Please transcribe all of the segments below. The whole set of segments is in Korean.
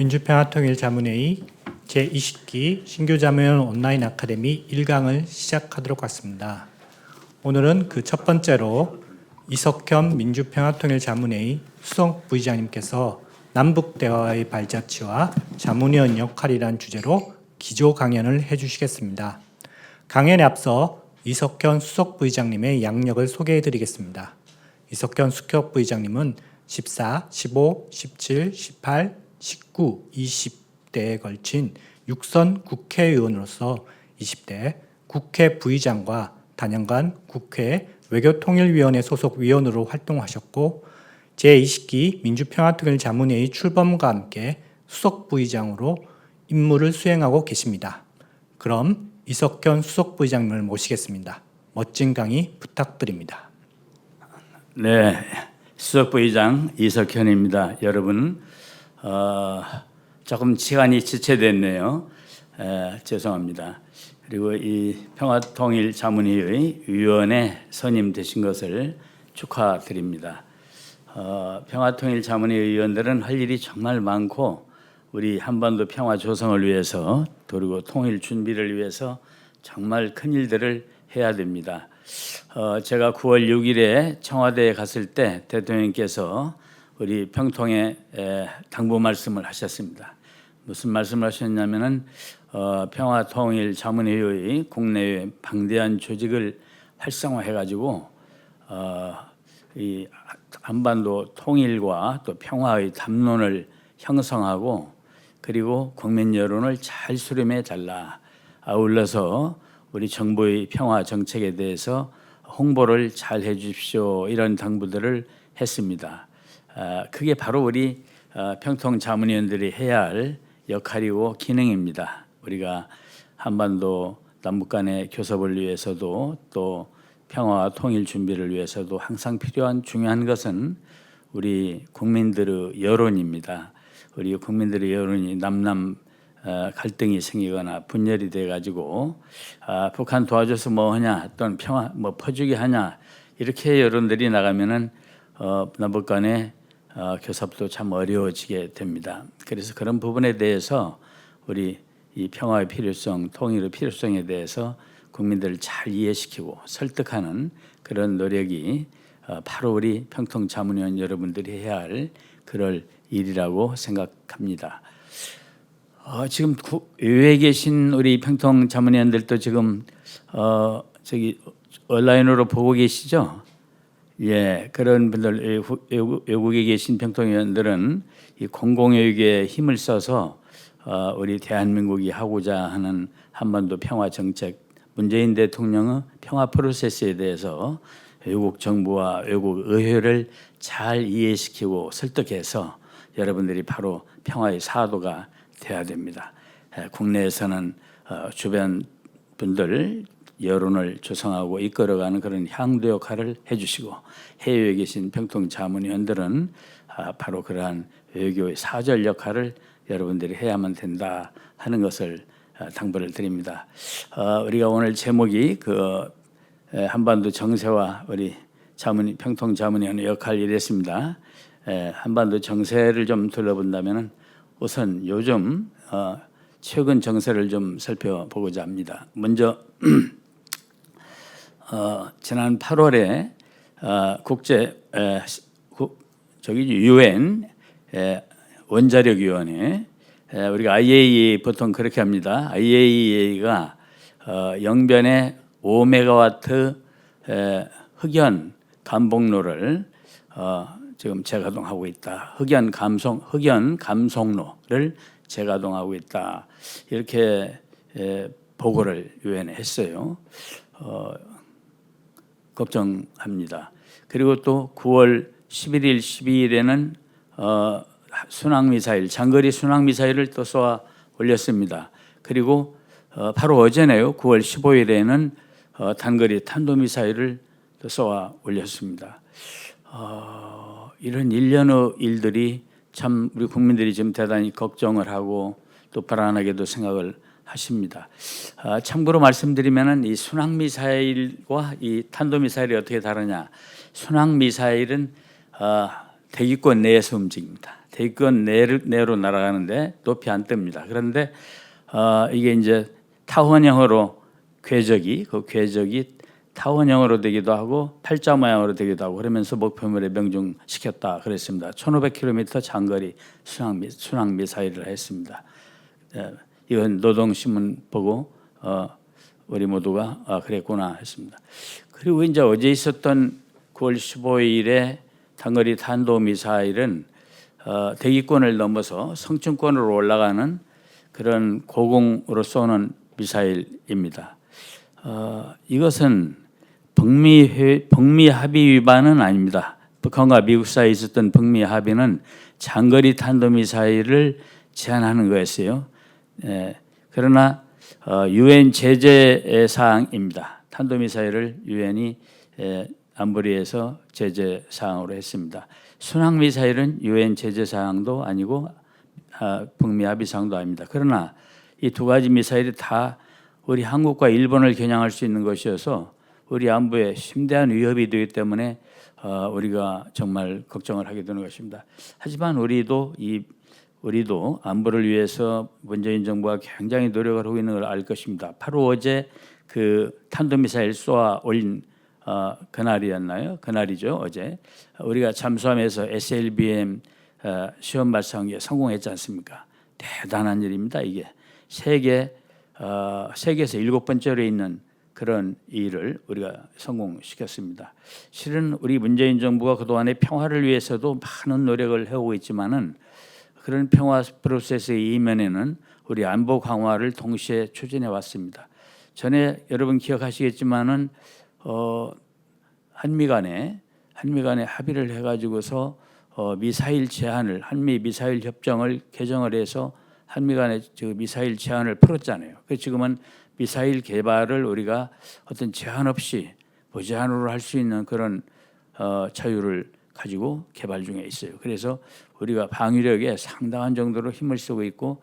민주평화통일자문회의 제20기 신규자문 온라인 아카데미 1강을 시작하도록 하겠습니다. 오늘은 그 첫 번째로 이석현 민주평화통일자문회의 수석 부의장님께서 남북대화의 발자취와 자문위원 역할이란 주제로 기조 강연을 해주시겠습니다. 강연에 앞서 이석현 수석 부의장님의 양력을 소개해 드리겠습니다. 이석현 수석 부의장님은 14, 15, 17, 18, 19, 20대에 걸친 6선 국회의원으로서 20대 국회 부의장과 단연간 국회 외교통일위원회 소속 위원으로 활동하셨고 제20기 민주평화통일자문회의 출범과 함께 수석 부의장으로 임무를 수행하고 계십니다. 그럼 이석현 수석 부의장님을 모시겠습니다. 멋진 강의 부탁드립니다. 네, 수석 부의장 이석현입니다. 여러분, 조금 시간이 지체됐네요. 죄송합니다. 그리고 이 평화통일자문회의 위원에 선임되신 것을 축하드립니다. 평화통일자문회의 위원들은 할 일이 정말 많고 우리 한반도 평화 조성을 위해서 그리고 통일 준비를 위해서 정말 큰 일들을 해야 됩니다. 제가 9월 6일에 청와대에 갔을 때 대통령께서 우리 평통에 당부 말씀을 하셨습니다. 무슨 말씀을 하셨냐면은 평화통일자문회의 국내외 방대한 조직을 활성화해가지고 이 한반도 통일과 또 평화의 담론을 형성하고 그리고 국민 여론을 잘 수렴해 잘라 아울러서 우리 정부의 평화 정책에 대해서 홍보를 잘 해주십시오. 이런 당부들을 했습니다. 그게 바로 우리 평통자문위원들이 해야 할 역할이고 기능입니다. 우리가 한반도 남북 간의 교섭을 위해서도 또 평화와 통일 준비를 위해서도 항상 필요한 중요한 것은 우리 국민들의 여론입니다. 우리 국민들의 여론이 남남 갈등이 생기거나 분열이 돼가지고 북한 도와줘서 뭐 하냐 또는 평화 뭐 퍼주기 하냐 이렇게 여론들이 나가면은 남북 간의 교섭도 참 어려워지게 됩니다. 그래서 그런 부분에 대해서 우리 이 평화의 필요성, 통일의 필요성에 대해서 국민들을 잘 이해시키고 설득하는 그런 노력이 바로 우리 평통자문위원 여러분들이 해야 할 그럴 일이라고 생각합니다. 지금 외에 계신 우리 평통자문위원들도 지금 저기 온라인으로 보고 계시죠? 예, 그런 분들 외국에 계신 평통위원들은 이 공공외교에 힘을 써서 우리 대한민국이 하고자 하는 한반도 평화 정책, 문재인 대통령의 평화 프로세스에 대해서 외국 정부와 외국 의회를 잘 이해시키고 설득해서 여러분들이 바로 평화의 사도가 돼야 됩니다. 국내에서는 주변 분들 여론을 조성하고 이끌어가는 그런 향도 역할을 해주시고 해외에 계신 평통자문위원들은 바로 그러한 외교의 사절 역할을 여러분들이 해야만 된다 하는 것을 당부를 드립니다. 우리가 오늘 제목이 그 한반도 정세와 우리 평통자문위원의 역할 이랬습니다. 한반도 정세를 좀 둘러본다면은 우선 요즘 최근 정세를 좀 살펴보고자 합니다. 먼저 지난 8월에 국제 UN 원자력위원회 우리가 IAEA 보통 그렇게 합니다. IAEA가 영변에 5메가와트 흑연 감봉로를 지금 재가동하고 있다. 흑연 감송로를 재가동하고 있다. 이렇게 보고를 유엔에 했어요. 걱정합니다. 그리고 또 9월 11일, 12일에는 순항미사일, 장거리 순항미사일을 또 쏘아 올렸습니다. 그리고 바로 어제네요. 9월 15일에는 단거리 탄도미사일을 또 쏘아 올렸습니다. 이런 일련의 일들이 참 우리 국민들이 지금 대단히 걱정을 하고 또 불안하게도 생각을 하십니다. 참고로 말씀드리면은 이 순항미사일과 이 탄도미사일이 어떻게 다르냐? 순항미사일은 대기권 내에서 움직입니다. 대기권 내로 날아가는데 높이 안 뜹니다. 그런데 이게 이제 타원형으로 그 궤적이 타원형으로 되기도 하고 팔자 모양으로 되기도 하고 그러면서 목표물에 명중시켰다 그랬습니다. 1,500km 장거리 순항 미사일을 했습니다. 이건 노동신문 보고 우리 모두가 그랬구나 했습니다. 그리고 이제 어제 있었던 9월 15일에 단거리 탄도미사일은 대기권을 넘어서 성층권으로 올라가는 그런 고공으로 쏘는 미사일입니다. 이것은 북미 합의 위반은 아닙니다. 북한과 미국 사이에 있었던 북미 합의는 장거리 탄도미사일을 제한하는 거였어요. 그러나 유엔 제재 사항입니다. 탄도미사일을 유엔이 안보리에서 제재 사항으로 했습니다. 순항 미사일은 유엔 제재 사항도 아니고 북미 합의 사항도 아닙니다. 그러나 이 두 가지 미사일이 다 우리 한국과 일본을 겨냥할 수 있는 것이어서 우리 안보에 심대한 위협이 되기 때문에 우리가 정말 걱정을 하게 되는 것입니다. 하지만 우리도 안보를 위해서 문재인 정부가 굉장히 노력을 하고 있는 걸 알 것입니다. 바로 어제 그 탄도미사일 쏘아 올린 그날이었나요? 그날이죠. 어제 우리가 잠수함에서 SLBM 시험 발사한 게 성공했지 않습니까? 대단한 일입니다. 이게 세계에서 7번째로 있는 그런 일을 우리가 성공시켰습니다. 실은 우리 문재인 정부가 그동안의 평화를 위해서도 많은 노력을 해오고 있지만은 그런 평화 프로세스의 이면에는 우리 안보 강화를 동시에 추진해 왔습니다. 전에 여러분 기억하시겠지만은 한미 간에 합의를 해가지고서 미사일 제한을 한미 미사일 협정을 개정을 해서 한미 간의 미사일 제한을 풀었잖아요. 그 지금은 미사일 개발을 우리가 어떤 제한 없이 무제한으로 할 수 있는 그런 자유를 가지고 개발 중에 있어요. 그래서 우리가 방위력에 상당한 정도로 힘을 쓰고 있고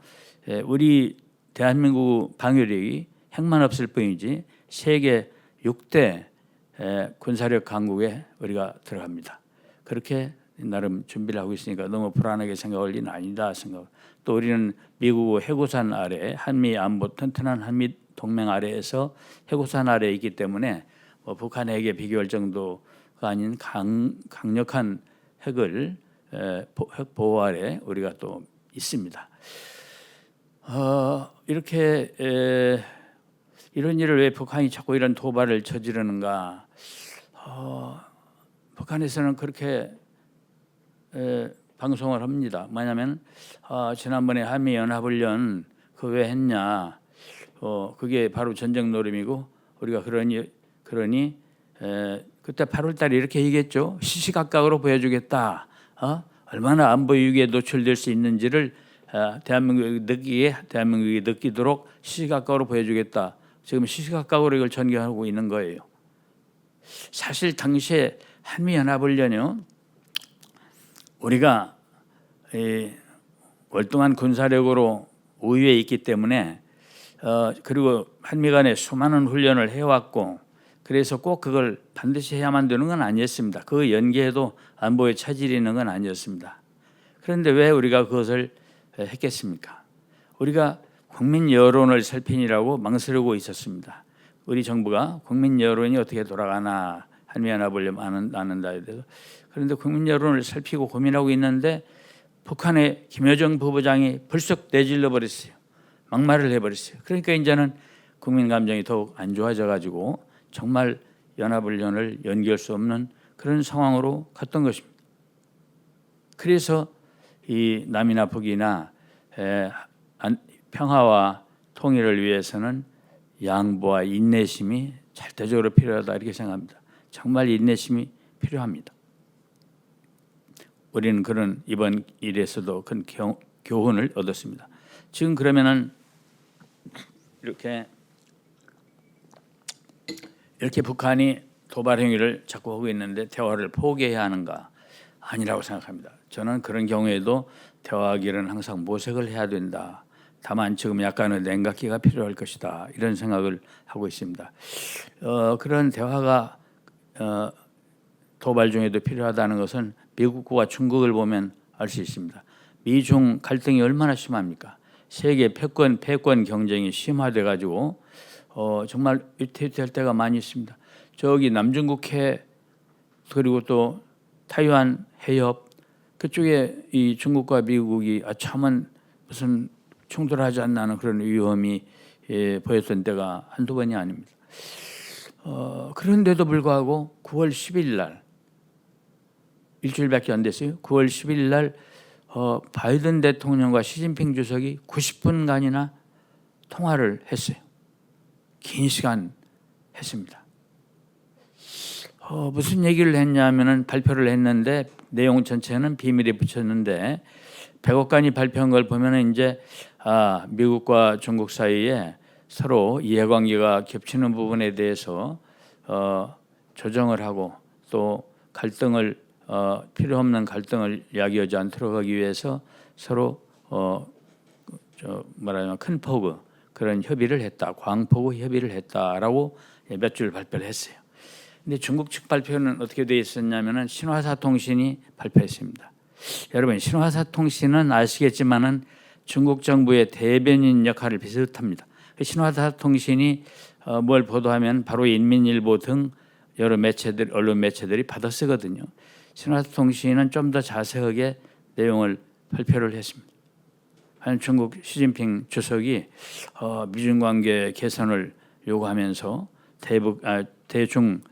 우리 대한민국 방위력이 핵만 없을 뿐이지 세계 6대 군사력 강국에 우리가 들어갑니다. 그렇게 나름 준비를 하고 있으니까 너무 불안하게 생각할 일은 아니다 생각. 또 우리는 미국 해구산 아래 한미 안보 튼튼한 한미 동맹 아래에서 해구산 아래에 있기 때문에 북한 핵에 비교할 정도가 아닌 강력한 핵 보호 아래 우리가 또 있습니다. 이렇게 이런 일을 왜 북한이 자꾸 이런 도발을 저지르는가? 북한에서는 그렇게 방송을 합니다. 뭐냐면 지난번에 한미 연합훈련 그거 왜 했냐? 그게 바로 전쟁 노름이고 우리가 그러니 그때 8월달에 이렇게 얘기했죠. 시시각각으로 보여주겠다. 얼마나 안보 위기에 노출될 수 있는지를 대한민국이 느끼도록 시시각각으로 보여주겠다. 지금 시시각각으로 이걸 전개하고 있는 거예요. 사실 당시에 한미연합훈련이요. 우리가 월등한 군사력으로 우위에 있기 때문에 그리고 한미 간에 수많은 훈련을 해왔고 그래서 꼭 그걸 반드시 해야만 되는 건 아니었습니다. 그 연계에도 안보에 차질이 있는 건 아니었습니다. 그런데 왜 우리가 그것을 했겠습니까? 우리가 국민 여론을 살피느라고 망설이고 있었습니다. 우리 정부가 국민 여론이 어떻게 돌아가나 한미연합을 나눈다에 대해서 그런데 국민 여론을 살피고 고민하고 있는데 북한의 김여정 부부장이 벌써 내질러 버렸어요. 막말을 해버렸어요. 그러니까 이제는 국민 감정이 더욱 안 좋아져 가지고 정말 연합훈련을 연기할 수 없는 그런 상황으로 갔던 것입니다. 그래서 이 남이나 북이나 평화와 통일을 위해서는 양보와 인내심이 절대적으로 필요하다 이렇게 생각합니다. 정말 인내심이 필요합니다. 우리는 그런 이번 일에서도 큰 교훈을 얻었습니다. 지금 그러면은 이렇게 북한이 도발 행위를 자꾸 하고 있는데 대화를 포기해야 하는가? 아니라고 생각합니다. 저는 그런 경우에도 대화하기는 항상 모색을 해야 된다. 다만 지금 약간의 냉각기가 필요할 것이다. 이런 생각을 하고 있습니다. 그런 대화가 도발 중에도 필요하다는 것은 미국과 중국을 보면 알 수 있습니다. 미중 갈등이 얼마나 심합니까? 세계 패권 경쟁이 심화돼 가지고 정말 위태위태할 때가 많이 있습니다. 저기 남중국해 그리고 또 타이완 해협 그쪽에 이 중국과 미국이 아참은 무슨 충돌하지 않나 하는 그런 위험이 보였던 때가 한두 번이 아닙니다. 그런데도 불구하고 9월 10일 날 일주일밖에 안 됐어요. 9월 10일 날 바이든 대통령과 시진핑 주석이 90분간이나 통화를 했어요. 긴 시간 했습니다. 무슨 얘기를 했냐면은 발표를 했는데 내용 전체는 비밀에 붙였는데 백악관이 발표한 걸 보면은 이제 미국과 중국 사이에 서로 이해관계가 겹치는 부분에 대해서 조정을 하고 또 갈등을 필요 없는 갈등을 야기하지 않도록 하기 위해서 서로 뭐라냐 큰 폭의 그런 협의를 했다, 광폭의 협의를 했다라고 몇 줄 발표를 했어요. 근데 중국 측 발표는 어떻게 되어 있었냐면은 신화사 통신이 발표했습니다. 여러분 신화사 통신은 아시겠지만은 중국 정부의 대변인 역할을 비슷합니다. 신화사 통신이 뭘 보도하면 바로 인민일보 등 여러 매체들 언론 매체들이 받아 쓰거든요. 신화사 통신은 좀 더 자세하게 내용을 발표를 했습니다. 중국 시진핑 주석이 미중 관계 개선을 요구하면서 대중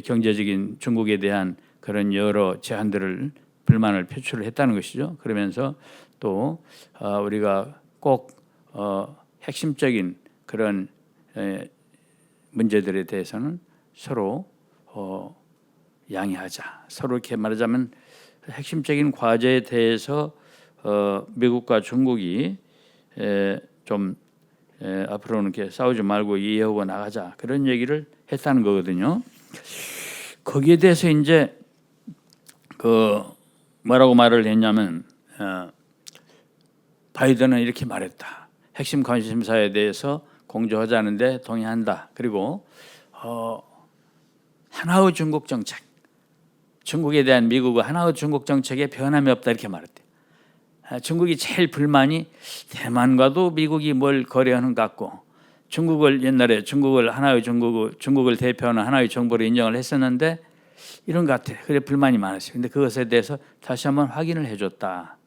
경제적인 중국에 대한 그런 여러 제한들을 불만을 표출을 했다는 것이죠. 그러면서 또 우리가 꼭 핵심적인 그런 문제들에 대해서는 서로 양해하자. 서로 이렇게 말하자면 핵심적인 과제에 대해서 미국과 중국이 좀 앞으로는 이렇게 싸우지 말고 이해하고 나가자 그런 얘기를 했다는 거거든요. 거기에 대해서 이제 그 뭐라고 말을 했냐면 바이든은 이렇게 말했다. 핵심 관심사에 대해서 공조하자는데 동의한다. 그리고 하나의 중국 정책, 중국에 대한 미국의 하나의 중국 정책에 변함이 없다 이렇게 말했대요. 중국이 제일 불만이 대만과도 미국이 뭘 거래하는 것 같고 중국을 옛날에 중국을 하나의 중국을 대표하는 하나의 정부로 인정을 했었는데 이런 것 같아. 그래 불만이 많았어요. 근데 그것에 대해서 다시 한번 확인을 해줬다.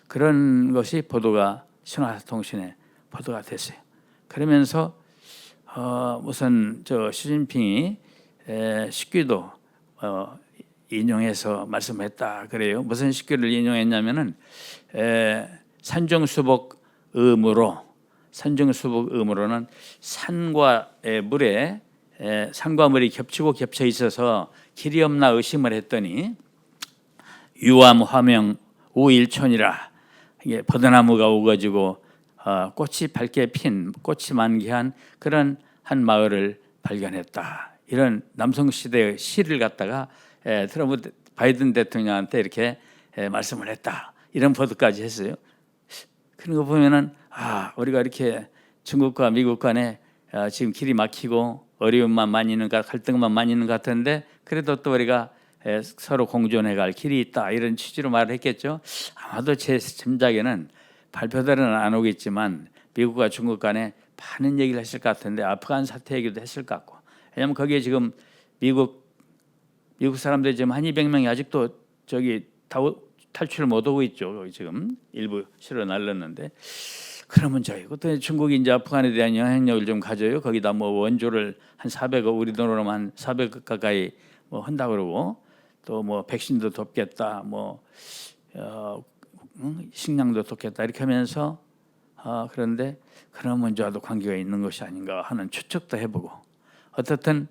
그런 것이 보도가 신화통신에 보도가 됐어요. 그러면서 우선 저 시진핑이 식귀도 인용해서 말씀했다 그래요. 무슨 식귀를 인용했냐면은 산정수복 의무로는 산과 물에 산과 물이 겹치고 겹쳐 있어서 길이 없나 의심을 했더니 유암 화명 우일촌이라 이게 버드나무가 우거지고 꽃이 밝게 핀 꽃이 만개한 그런 한 마을을 발견했다. 이런 남성 시대의 시를 갖다가 트럼프 바이든 대통령한테 이렇게 말씀을 했다. 이런 보도까지 했어요. 그런 거 보면은 우리가 이렇게 중국과 미국 간에 지금 길이 막히고 어려움만 많이 있는 것, 갈등만 많이 있는 것 같은데 그래도 또 우리가 서로 공존해갈 길이 있다 이런 취지로 말을 했겠죠. 아마도 제 짐작에는 발표들은 안 오겠지만 미국과 중국 간에 많은 얘기를 했을 것 같은데 아프간 사태 얘기도 했을 것 같고 왜냐하면 거기에 지금 미국 사람들이 지금 한 200명이 아직도 저기 탈출을 못 오고 있죠. 지금 일부 실어 날렸는데 그러면 또 중국이 이제 아프간에 대한 영향력을 좀 가져요. 거기다 뭐 원조를 한 400억 우리 돈으로 한 400억 가까이 뭐 한다 그러고 또 뭐 백신도 돕겠다 뭐 식량도 돕겠다 이렇게 하면서 그런데 그런 문제와도 관계가 있는 것이 아닌가 하는 추측도 해보고 어떻든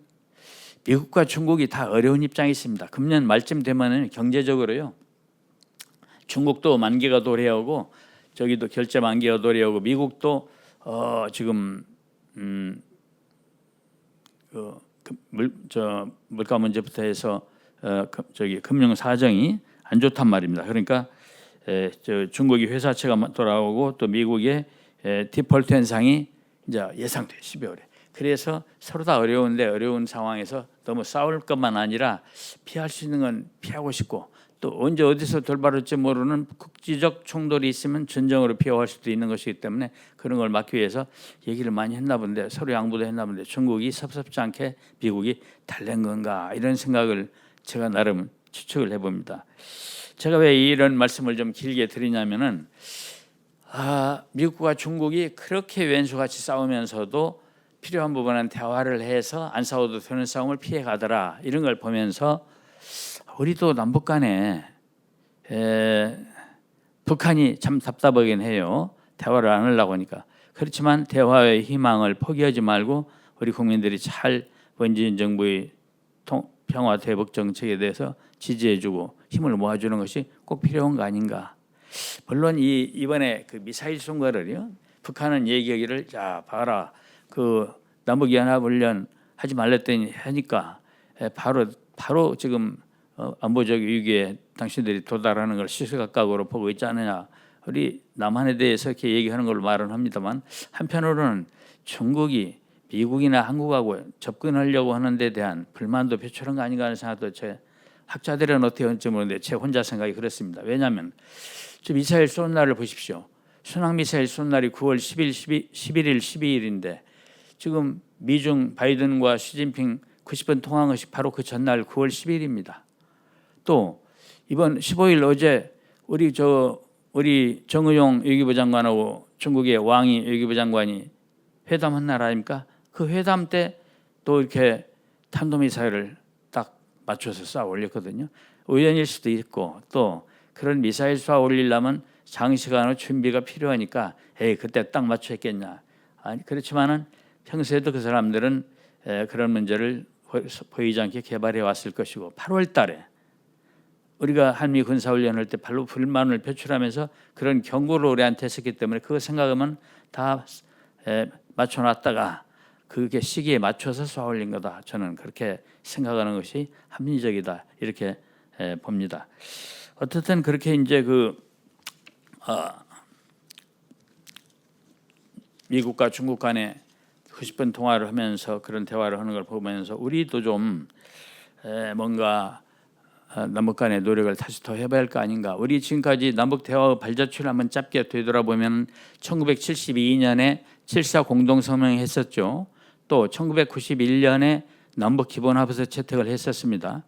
미국과 중국이 다 어려운 입장에 있습니다. 금년 말쯤 되면은 경제적으로요 중국도 만기가 도래하고 저기도 결제 만기가 도래하고 미국도 지금 물가 문제부터 해서 저기 금융 사정이 안 좋단 말입니다. 그러니까 중국이 회사채가 돌아오고 또 미국의 디폴트 현상이 이제 예상돼요. 12월에. 그래서 서로 다 어려운데 어려운 상황에서 너무 싸울 것만 아니라 피할 수 있는 건 피하고 싶고 또 언제 어디서 돌발할지 모르는 국지적 충돌이 있으면 전쟁으로 피할 수도 있는 것이기 때문에 그런 걸 막기 위해서 얘기를 많이 했나 본데 서로 양보도 했나 본데 중국이 섭섭지 않게 미국이 달랜 건가 이런 생각을 제가 나름 추측을 해봅니다. 제가 왜 이런 말씀을 좀 길게 드리냐면은 미국과 중국이 그렇게 왼수같이 싸우면서도 필요한 부분은 대화를 해서 안 싸워도 되는 싸움을 피해 가더라 이런 걸 보면서 우리도 남북 간에 북한이 참 답답하긴 해요. 대화를 안 하려고 하니까. 그렇지만 대화의 희망을 포기하지 말고 우리 국민들이 잘 원진 정부의 평화 대북 정책에 대해서 지지해주고 힘을 모아주는 것이 꼭 필요한 거 아닌가. 물론 이번에 그 미사일 쏜 거를요. 북한은 얘기하기를 자 봐라 그 남북연합훈련 하지 말랬더니 하니까 바로 지금 안보적 위기에 당신들이 도달하는 걸 시시각각으로 보고 있지 않느냐. 우리 남한에 대해서 이렇게 얘기하는 걸로 말은 합니다만 한편으로는 중국이 미국이나 한국하고 접근하려고 하는 데 대한 불만도 표출한 거 아닌가 하는 생각도 제 학자들은 어떻게 할지 모르는데 제 혼자 생각이 그렇습니다. 왜냐하면 지금 미사일 쏜 날을 보십시오. 순항미사일 쏜 날이 9월 11일, 12일인데 지금 미중 바이든과 시진핑 90분 통화한 것이 바로 그 전날 9월 10일입니다. 또 이번 15일 어제 우리 정의용 외교부 장관하고 중국의 왕이 외교부 장관이 회담한 날 아닙니까? 그 회담 때 또 이렇게 탄도미사일을 딱 맞춰서 쏴 올렸거든요. 우연일 수도 있고 또 그런 미사일 쏴 올리려면 장시간의 준비가 필요하니까 그때 딱 맞춰 했겠냐. 아니 그렇지만은 평소에도 그 사람들은 그런 문제를 보이지 않게 개발해 왔을 것이고 8월 달에 우리가 한미 군사훈련할 때 발로 불만을 표출하면서 그런 경고를 우리한테 했었기 때문에 그거 생각하면 다 맞춰놨다가 그게 시기에 맞춰서 쏘아 올린 거다. 저는 그렇게 생각하는 것이 합리적이다. 이렇게 봅니다. 어쨌든 그렇게 이제 미국과 중국 간에 90분 통화를 하면서 그런 대화를 하는 걸 보면서 우리도 좀 뭔가 남북 간의 노력을 다시 더 해봐야 할 거 아닌가. 우리 지금까지 남북 대화 발자취를 한번 짧게 되돌아보면 1972년에 7.4 공동성명 했었죠. 또 1991년에 남북 기본합의서 채택을 했었습니다.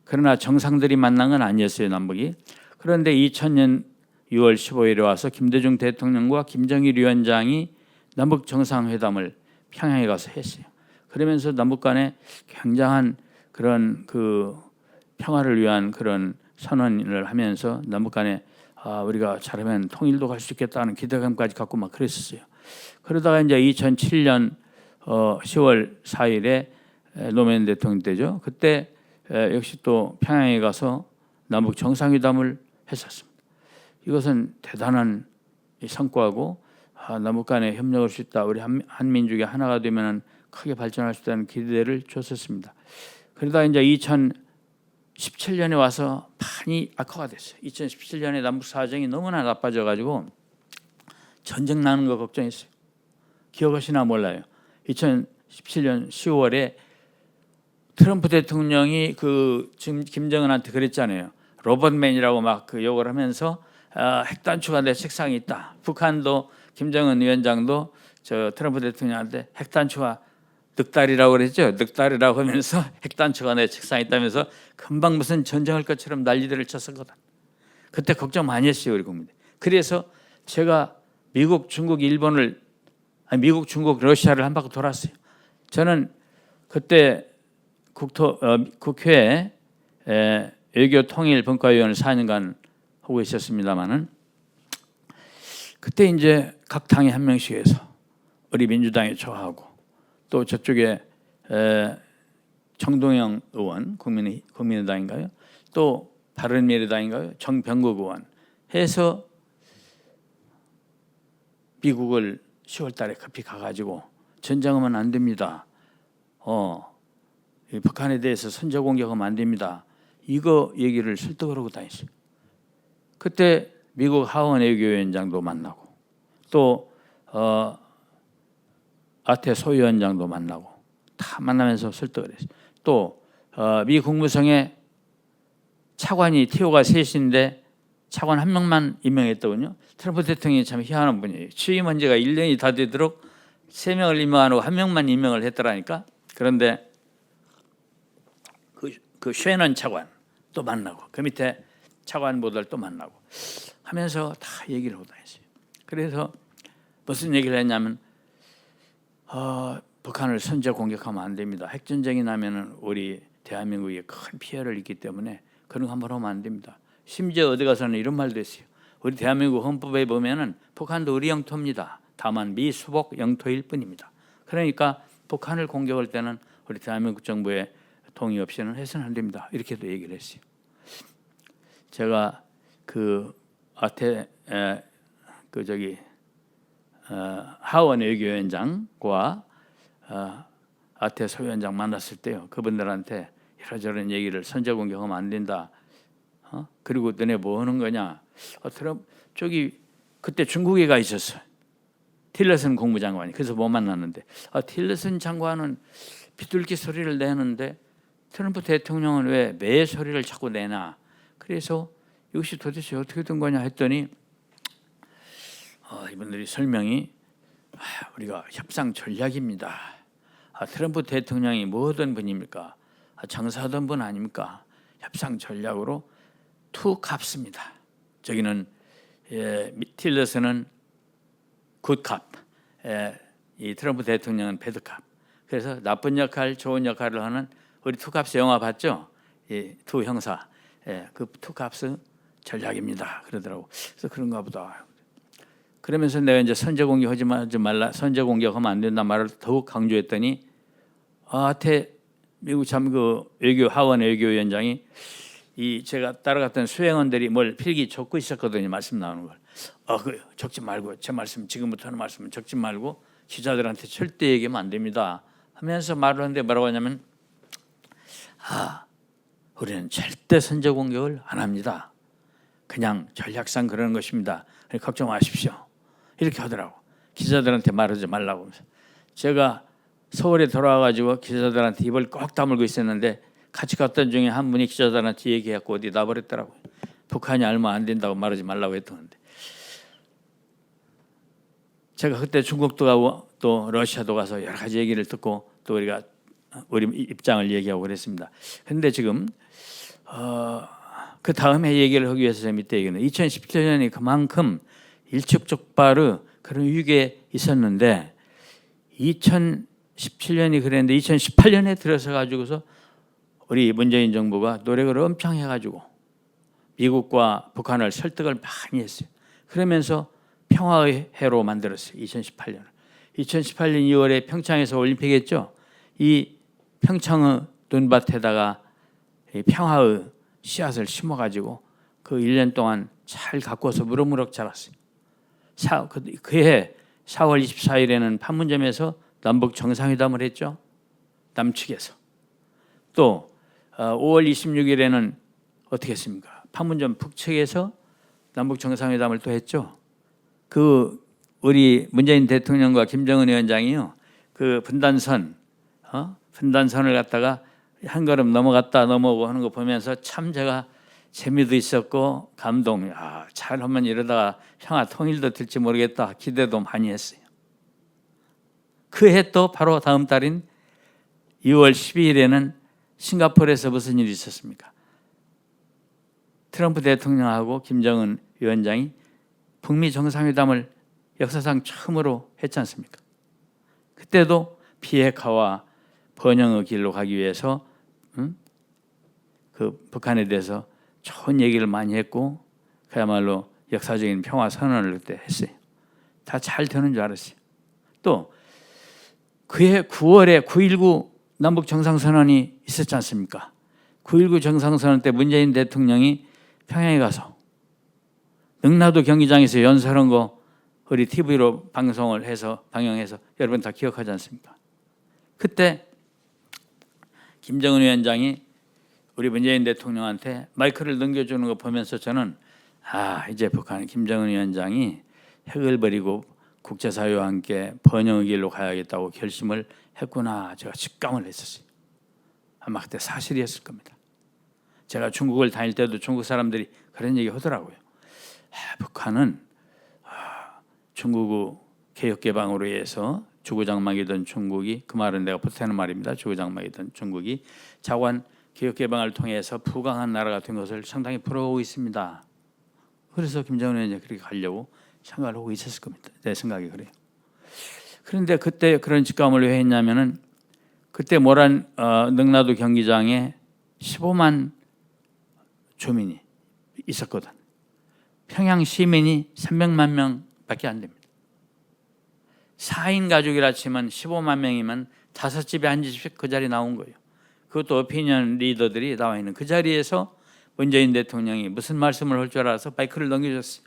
그러나 정상들이 만난 건 아니었어요, 남북이. 그런데 2000년 6월 15일에 와서 김대중 대통령과 김정일 위원장이 남북 정상회담을 평양에 가서 했어요. 그러면서 남북 간에 굉장한 그런 평화를 위한 그런 선언을 하면서 남북 간에 우리가 잘하면 통일도 갈 수 있겠다는 기대감까지 갖고 막 그랬었어요. 그러다가 이제 2007년 10월 4일에 노무현 대통령 때죠. 그때 역시 또 평양에 가서 남북 정상회담을 했었습니다. 이것은 대단한 성과고 남북 간에 협력할 수 있다. 우리 한민족이 하나가 되면 크게 발전할 수 있다는 기대를 줬었습니다. 그러다 이제 2017년에 와서 많이 악화가 됐어요. 2017년에 남북 사정이 너무나 나빠져가지고 전쟁 나는 거 걱정했어요. 기억하시나 몰라요. 2017년 10월에 트럼프 대통령이 지금 김정은한테 그랬잖아요. 로봇맨이라고 막 욕을 하면서 핵단추가 내 책상에 있다. 북한도 김정은 위원장도 저 트럼프 대통령한테 핵단추가 늑다리라고 그랬죠. 늑다리라고 하면서 핵단추가 내 책상에 있다면서 금방 무슨 전쟁할 것처럼 난리들을 쳤었거든. 그때 걱정 많이 했어요, 우리 국민들. 그래서 제가 미국, 중국, 미국, 중국, 러시아를 한 바퀴 돌았어요. 저는 그때 국회에 외교통일분과위원을 4년간 하고 있었습니다만은 그때 이제 각 당에 한 명씩 해서 우리 민주당에 저하고 또 저쪽에 정동영 의원 국민의당인가요? 또 바른미래당인가요? 정병국 의원 해서 미국을 10월 달에 급히 가가지고 전쟁하면 안 됩니다. 북한에 대해서 선제 공격하면 안 됩니다. 이거 얘기를 설득을 하고 다녔어요. 그때 미국 하원 외교위원장도 만나고 또 아태 소위원장도 만나고 다 만나면서 설득을 했어요. 또 미 국무성에 차관이 티오가 셋인데 차관 한 명만 임명했더군요. 트럼프 대통령이 참 희한한 분이에요. 취임 헌지가 1년이 다 되도록 3명을 임명 안 하고 한 명만 임명을 했더라니까. 그런데 그 쉐넌 차관 또 만나고 그 밑에 차관보들 또 만나고 하면서 다 얘기를 하고 다녔어요. 그래서 무슨 얘기를 했냐면 북한을 선제 공격하면 안 됩니다. 핵전쟁이 나면은 우리 대한민국에 큰 피해를 입기 때문에 그런 거 한번 하면 안 됩니다. 심지어 어디 가서는 이런 말도 했어요. 우리 대한민국 헌법에 보면은 북한도 우리 영토입니다. 다만 미 수복 영토일 뿐입니다. 그러니까 북한을 공격할 때는 우리 대한민국 정부의 동의 없이는 해서는 안 됩니다. 이렇게도 얘기를 했어요. 제가 그 아태 하원 외교위원장과 아태 소위원장 만났을 때요. 그분들한테 이러저런 얘기를 선제 공격하면 안 된다. 그리고 너네 뭐 하는 거냐? 저기 그때 중국에 가 있었어. 틸러슨 국무장관이. 그래서 못 만났는데 틸러슨 장관은 비둘기 소리를 내는데 트럼프 대통령은 왜 매 소리를 자꾸 내나? 그래서 이것이 도대체 어떻게 된 거냐 했더니 이분들이 설명이 우리가 협상 전략입니다. 트럼프 대통령이 뭐 하던 분입니까? 장사하던 분 아닙니까? 협상 전략으로 투 캅습니다. 저기는 틸러스는 굿 캅, 이 트럼프 대통령은 배드 캅. 그래서 나쁜 역할, 좋은 역할을 하는 우리 투 캅스 영화 봤죠? 투 형사, 그 투 캅스 전략입니다. 그러더라고. 그래서 그런가 보다. 그러면서 내가 이제 선제 공격하지 말라, 선제 공격하면 안 된다 말을 더욱 강조했더니 미국 참 외교 하원 외교위원장이 제가 따라갔던 수행원들이 뭘 필기 적고 있었거든요. 말씀 나오는 걸. 적지 말고 제 말씀 지금부터 하는 말씀은 적지 말고 기자들한테 절대 얘기하면 안 됩니다. 하면서 말을 하는데 뭐라고 하냐면 우리는 절대 선제 공격을 안 합니다. 그냥 전략상 그러는 것입니다. 걱정 마십시오. 이렇게 하더라고. 기자들한테 말하지 말라고. 제가 서울에 돌아와가지고 기자들한테 입을 꼭 다물고 있었는데 같이 갔던 중에 한 분이 기자들한테 얘기했고 어디 나버렸더라고요. 북한이 얼마 안 된다고 말하지 말라고 했던데. 제가 그때 중국도 가고 또 러시아도 가서 여러 가지 얘기를 듣고 또 우리 입장을 얘기하고 그랬습니다. 그런데 지금 그 다음에 얘기를 하기 위해서 밑에 얘기는 2017년이 그만큼 일촉즉발의 그런 위기에 있었는데 2017년이 그랬는데 2018년에 들어서 가지고서 우리 문재인 정부가 노력을 엄청 해가지고 미국과 북한을 설득을 많이 했어요. 그러면서 평화의 해로 만들었어요. 2018년 2월에 평창에서 올림픽 했죠. 이 평창의 눈밭에다가 평화의 씨앗을 심어가지고 그 1년 동안 잘 가꿔서 무럭무럭 자랐어요. 그해 4월 24일에는 판문점에서 남북 정상회담을 했죠. 남측에서. 또 5월 26일에는 어떻게 했습니까? 판문점 북측에서 남북 정상회담을 또 했죠. 우리 문재인 대통령과 김정은 위원장이요. 그 분단선을 갖다가 한 걸음 넘어오고 하는 거 보면서 참 제가 재미도 있었고 감동. 잘하면 이러다가 평화 통일도 될지 모르겠다 기대도 많이 했어요. 그 해 또 바로 다음 달인 2월 12일에는 싱가포르에서 무슨 일이 있었습니까? 트럼프 대통령하고 김정은 위원장이 북미 정상회담을 역사상 처음으로 했지 않습니까? 그때도 비핵화와 번영의 길로 가기 위해서 그 북한에 대해서 좋은 얘기를 많이 했고 그야말로 역사적인 평화 선언을 그때 했어요. 다 잘 되는 줄 알았어요. 또 그해 9월에 9.19 남북 정상선언이 있었지 않습니까? 9.19 정상선언 때 문재인 대통령이 평양에 가서 능라도 경기장에서 연설한 거 우리 TV로 방영해서 여러분 다 기억하지 않습니까? 그때 김정은 위원장이 우리 문재인 대통령한테 마이크를 넘겨주는 거 보면서 저는 이제 북한 김정은 위원장이 핵을 버리고 국제사회와 함께 번영의 길로 가야겠다고 결심을 했구나. 제가 직감을 했었어요. 아마 그때 사실이었을 겁니다. 제가 중국을 다닐 때도 중국 사람들이 그런 얘기 하더라고요. 북한은 중국의 개혁개방으로 해서 주구장창이던 중국이, 그 말은 내가 보태는 말입니다. 주구장창이던 중국이 자관 개혁개방을 통해서 부강한 나라가 된 것을 상당히 부러워하고 있습니다. 그래서 김정은 위원장이 그렇게 가려고 생각을 하고 있었을 겁니다. 내 생각이 그래요. 그런데 그때 그런 직감을 왜 했냐면은 그때 모란 능라도 경기장에 15만 주민이 있었거든. 평양 시민이 300만 명밖에 안 됩니다. 4인 가족이라 치면 15만 명이면 5집에 한 집씩 그 자리 나온 거예요. 그것도 오피니언 리더들이 나와 있는 그 자리에서 문재인 대통령이 무슨 말씀을 할 줄 알아서 마이크를 넘겨줬어요.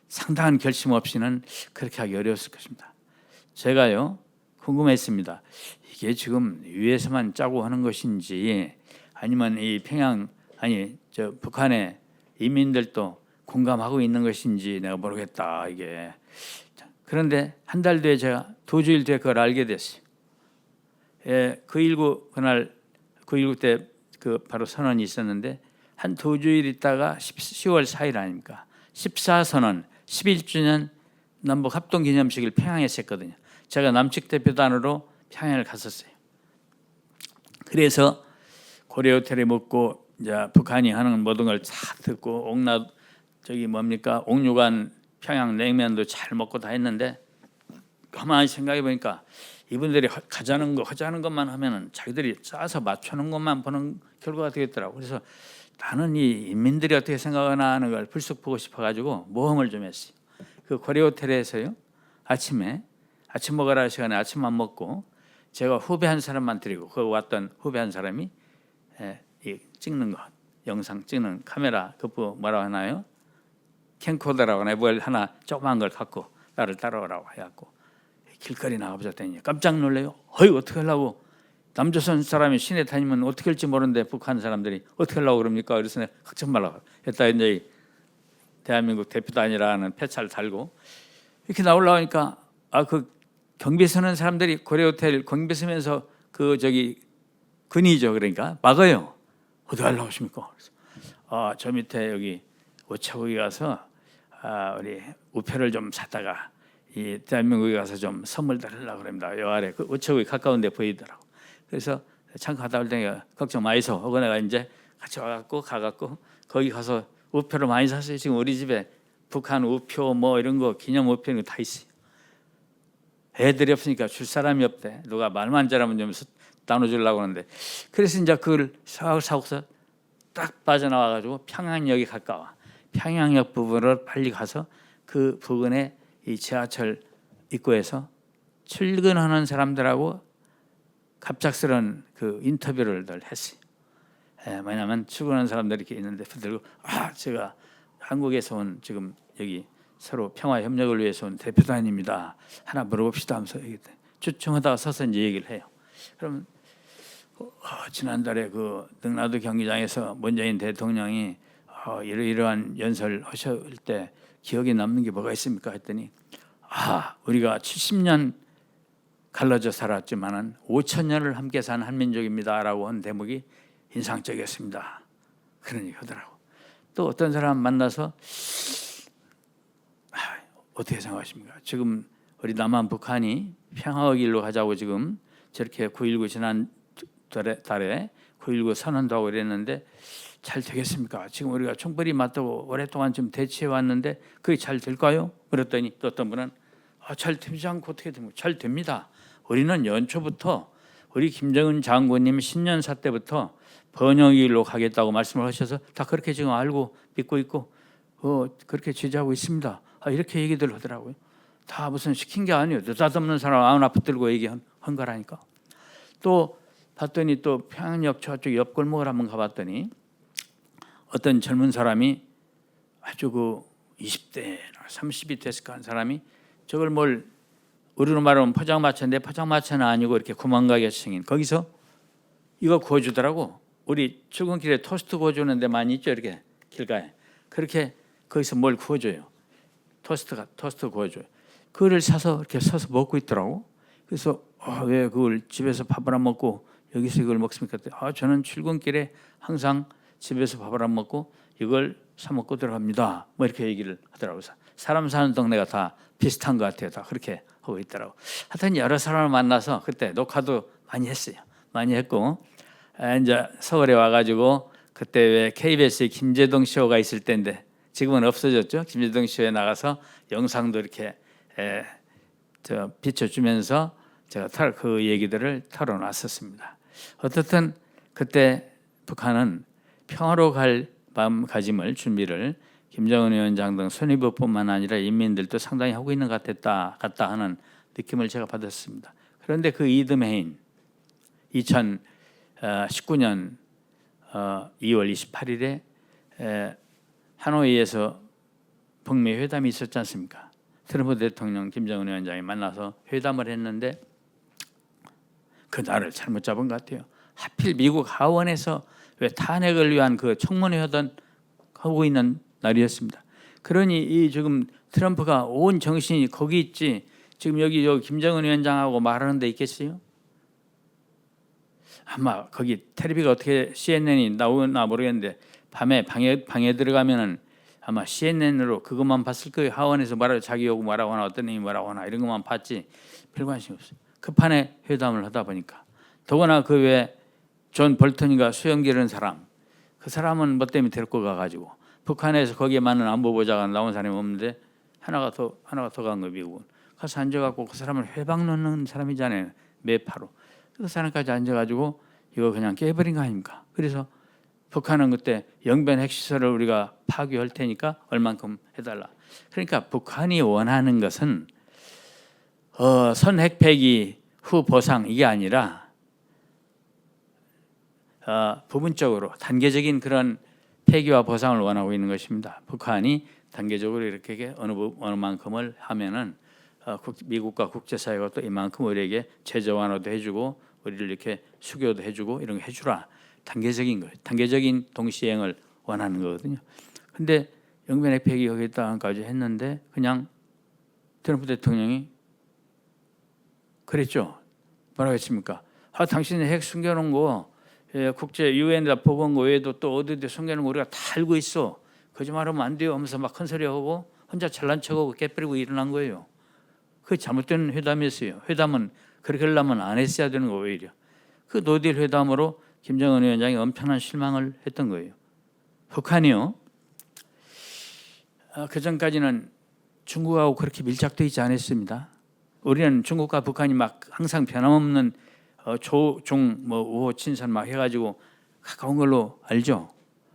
상당한 결심 없이는 그렇게 하기 어려웠을 것입니다. 제가요 궁금했습니다. 이게 지금 위에서만 짜고 하는 것인지 아니면 이 평양 저 북한의 인민들도 공감하고 있는 것인지 내가 모르겠다 이게. 그런데 한 달 뒤에 제가 2주일 뒤에 그걸 알게 됐어요. 9.19 그날 9.19 때 그 바로 선언이 있었는데 한 2주일 있다가 10월 4일 아닙니까? 14선언 11주년 남북 합동 기념식을 평양에서 했거든요. 제가 남측 대표단으로 평양을 갔었어요. 그래서 고려 호텔에 묵고 이제 북한이 하는 모든 걸 다 듣고 옥류관 평양 냉면도 잘 먹고 다 했는데 가만히 생각해 보니까 이분들이 하자는 것만 하면은 자기들이 짜서 맞추는 것만 보는 결과가 되겠더라고. 그래서 나는 이 인민들이 어떻게 생각하나 하는 걸 불쑥 보고 싶어가지고 모험을 좀 했어요. 그 고려 호텔에서요 아침에 아침 먹으라 시간에 아침만 먹고 제가 후배 한 사람만 드리고 거기 왔던 후배 한 사람이 이 찍는 거 영상 찍는 카메라 그거 뭐라고 하나요? 캠코더라고 하나 뭘 하나 조그만 걸 갖고 나를 따라오라고 해갖고 길거리 나가보셨더니 깜짝 놀래요. 어이 어떻게 하려고 남조선 사람이 시내 다니면 어떻게 할지 모르는데 북한 사람들이 어떻게 하려고 그럽니까? 그래서 내가 걱정 말라고 했다. 이제 대한민국 대표단이라는 패차를 달고 이렇게 나오려니까 그 경비 서는 사람들이 고려호텔 경비 서면서 근이죠. 그러니까 막아요. 어디 가려고 하십니까? 그래서 저 밑에 여기 우체국에 가서 우리 우표를 좀 사다가 이 대한민국에 가서 좀 선물 드리려고 합니다. 요 아래 그 우체국이 가까운 데 보이더라고. 그래서 잠깐 갔다 올 때니까 걱정 마이소 하고 내가 이제 같이 가갖고 거기 가서 우표를 많이 샀어요. 지금 우리 집에 북한 우표 뭐 이런 거 기념 우표 이런 거 다 있어요. 애들이 없으니까 줄 사람이 없대. 누가 말만 잘하면 좀 나눠주려고 하는데 그래서 이제 그걸 사고서 딱 빠져나와가지고 평양역이 가까워. 평양역 부분으로 빨리 가서 그 부근에 이 지하철 입구에서 출근하는 사람들하고 갑작스런 그 인터뷰를 늘 했어요. 뭐냐면 출근하는 사람들이 이렇게 있는데 들고 제가 한국에서 온 지금 여기 서로 평화 협력을 위해서 온 대표단입니다. 하나 물어봅시다 하면서 주춤하다가 서서 이제 얘기를 해요. 그러면 지난달에 그 능라도 경기장에서 문재인 대통령이 이러한 연설 하실 때 기억에 남는 게 뭐가 있습니까? 했더니 우리가 70년 갈라져 살았지만은 5,000년을 함께 산 한민족입니다라고 한 대목이 인상적이었습니다. 그런 얘기 하더라고. 또 어떤 사람 만나서 어떻게 생각하십니까? 지금 우리 남한 북한이 평화의 길로 가자고 지금 저렇게 9.19 지난 달에 9.19 선언도 하고 이랬는데 잘 되겠습니까? 지금 우리가 총벌이 맞다고 오랫동안 좀 대치해 왔는데 그게 잘 될까요? 그랬더니 또 어떤 분은 잘 되지 않고 어떻게 됩니까? 잘 됩니다. 우리는 연초부터 우리 김정은 장군님 신년사 때부터 번영의 길로 가겠다고 말씀을 하셔서 다 그렇게 지금 알고 믿고 있고 그렇게 지지하고 있습니다. 이렇게 얘기들 하더라고요. 다 무슨 시킨 게 아니에요. 느닷없는 사람 아무나 붙들고 얘기한 거라니까. 또 봤더니 또 평양역 저쪽 옆 골목을 한번 가봤더니 어떤 젊은 사람이 아주 그 20대나 30이 됐을까 한 사람이 저걸 우리로 말하면 포장마차인데 포장마차는 아니고 이렇게 구멍가게 생긴 거기서 이거 구워주더라고. 우리 출근길에 토스트 구워주는 데 많이 있죠. 이렇게 길가에. 그렇게 거기서 뭘 구워줘요. 토스트 구워줘요. 그거를 사서 이렇게 서서 먹고 있더라고. 그래서 왜 그걸 집에서 밥을 안 먹고 여기서 이걸 먹습니까? 저는 출근길에 항상 집에서 밥을 안 먹고 이걸 사 먹고 들어갑니다. 뭐 이렇게 얘기를 하더라고요. 사람 사는 동네가 다 비슷한 것 같아요. 다 그렇게 하고 있더라고. 하여튼 여러 사람을 만나서 그때 녹화도 많이 했어요. 많이 했고 이제 서울에 와가지고 그때 왜 KBS에 김재동 쇼가 있을 때인데 지금은 없어졌죠. 김재동 쇼에 나가서 영상도 이렇게 비춰주면서 제가 그 얘기들을 털어놨었습니다. 어떻든 그때 북한은 평화로 갈 마음가짐을 준비를 김정은 위원장 등 손위부뿐만 아니라 인민들도 상당히 하고 있는 것 같다 하는 느낌을 제가 받았습니다. 그런데 그 이듬해인 2019년 2월 28일에 하노이에서 북미 회담이 있었지 않습니까? 트럼프 대통령 김정은 위원장이 만나서 회담을 했는데 그 날을 잘못 잡은 것 같아요. 하필 미국 하원에서 왜 탄핵을 위한 그 청문회 하고 있는 날이었습니다. 그러니 이 지금 트럼프가 온 정신이 거기 있지 지금 여기 김정은 위원장하고 말하는 데 있겠어요? 아마 거기 텔레비가 어떻게 CNN이 나오나 모르겠는데 밤에 방에 들어가면은 아마 CNN으로 그것만 봤을 거예요. 하원에서 말하고 자기 요구 뭐라고 하나 어떤 놈이 뭐라고 하나 이런 것만 봤지 별 관심 없어요. 급한에 회담을 하다 보니까 더구나 그 외에 존 볼턴인가 수염 기른 사람 그 사람은 뭐 때문에 데리고 가가지고 북한에서 거기에 맞는 안보보좌가 나온 사람이 없는데 하나가 더 간 거 미국은 가서 앉아갖고 그 사람을 회방 넣는 사람이잖아요. 매파로 그 사람까지 앉아가지고 이거 그냥 깨버린 거 아닙니까? 그래서 북한은 그때 영변 핵시설을 우리가 파괴할 테니까 얼만큼 해달라. 그러니까 북한이 원하는 것은 선핵 폐기 후 보상 이게 아니라 부분적으로 단계적인 그런 폐기와 보상을 원하고 있는 것입니다. 북한이 단계적으로 이렇게 어느 만큼을 하면은 미국과 국제사회가 또 이만큼 우리에게 제재 완화도 해주고 우리를 이렇게 수교도 해주고 이런 거 해주라. 단계적인 거예요. 단계적인 동시행을 원하는 거거든요. 근데 영변핵 폐기 여기다까지 했는데 그냥 트럼프 대통령이 그랬죠. 뭐라고 했습니까? 당신이 핵 숨겨놓은 거 국제 유엔에다 보고한 거 외에도 또 어디에 숨겨놓은 거 우리가 다 알고 있어. 거짓말하면 안 돼요 하면서 막 큰 소리하고 혼자 잘난 척하고 깨버리고 일어난 거예요. 그게 잘못된 회담이었어요. 회담은 그렇게 하려면 안 했어야 되는 거 오히려. 그 노딜 회담으로 김정은 위원장이 엄청난 실망을 했던 거예요. 북한이요. 그 전까지는 중국하고 그렇게 밀착되어 있지 않았습니다. 우리는 중국과 북한이 막 항상 변함없는 조종 우호 친선 막 해가지고 가까운 걸로 알죠.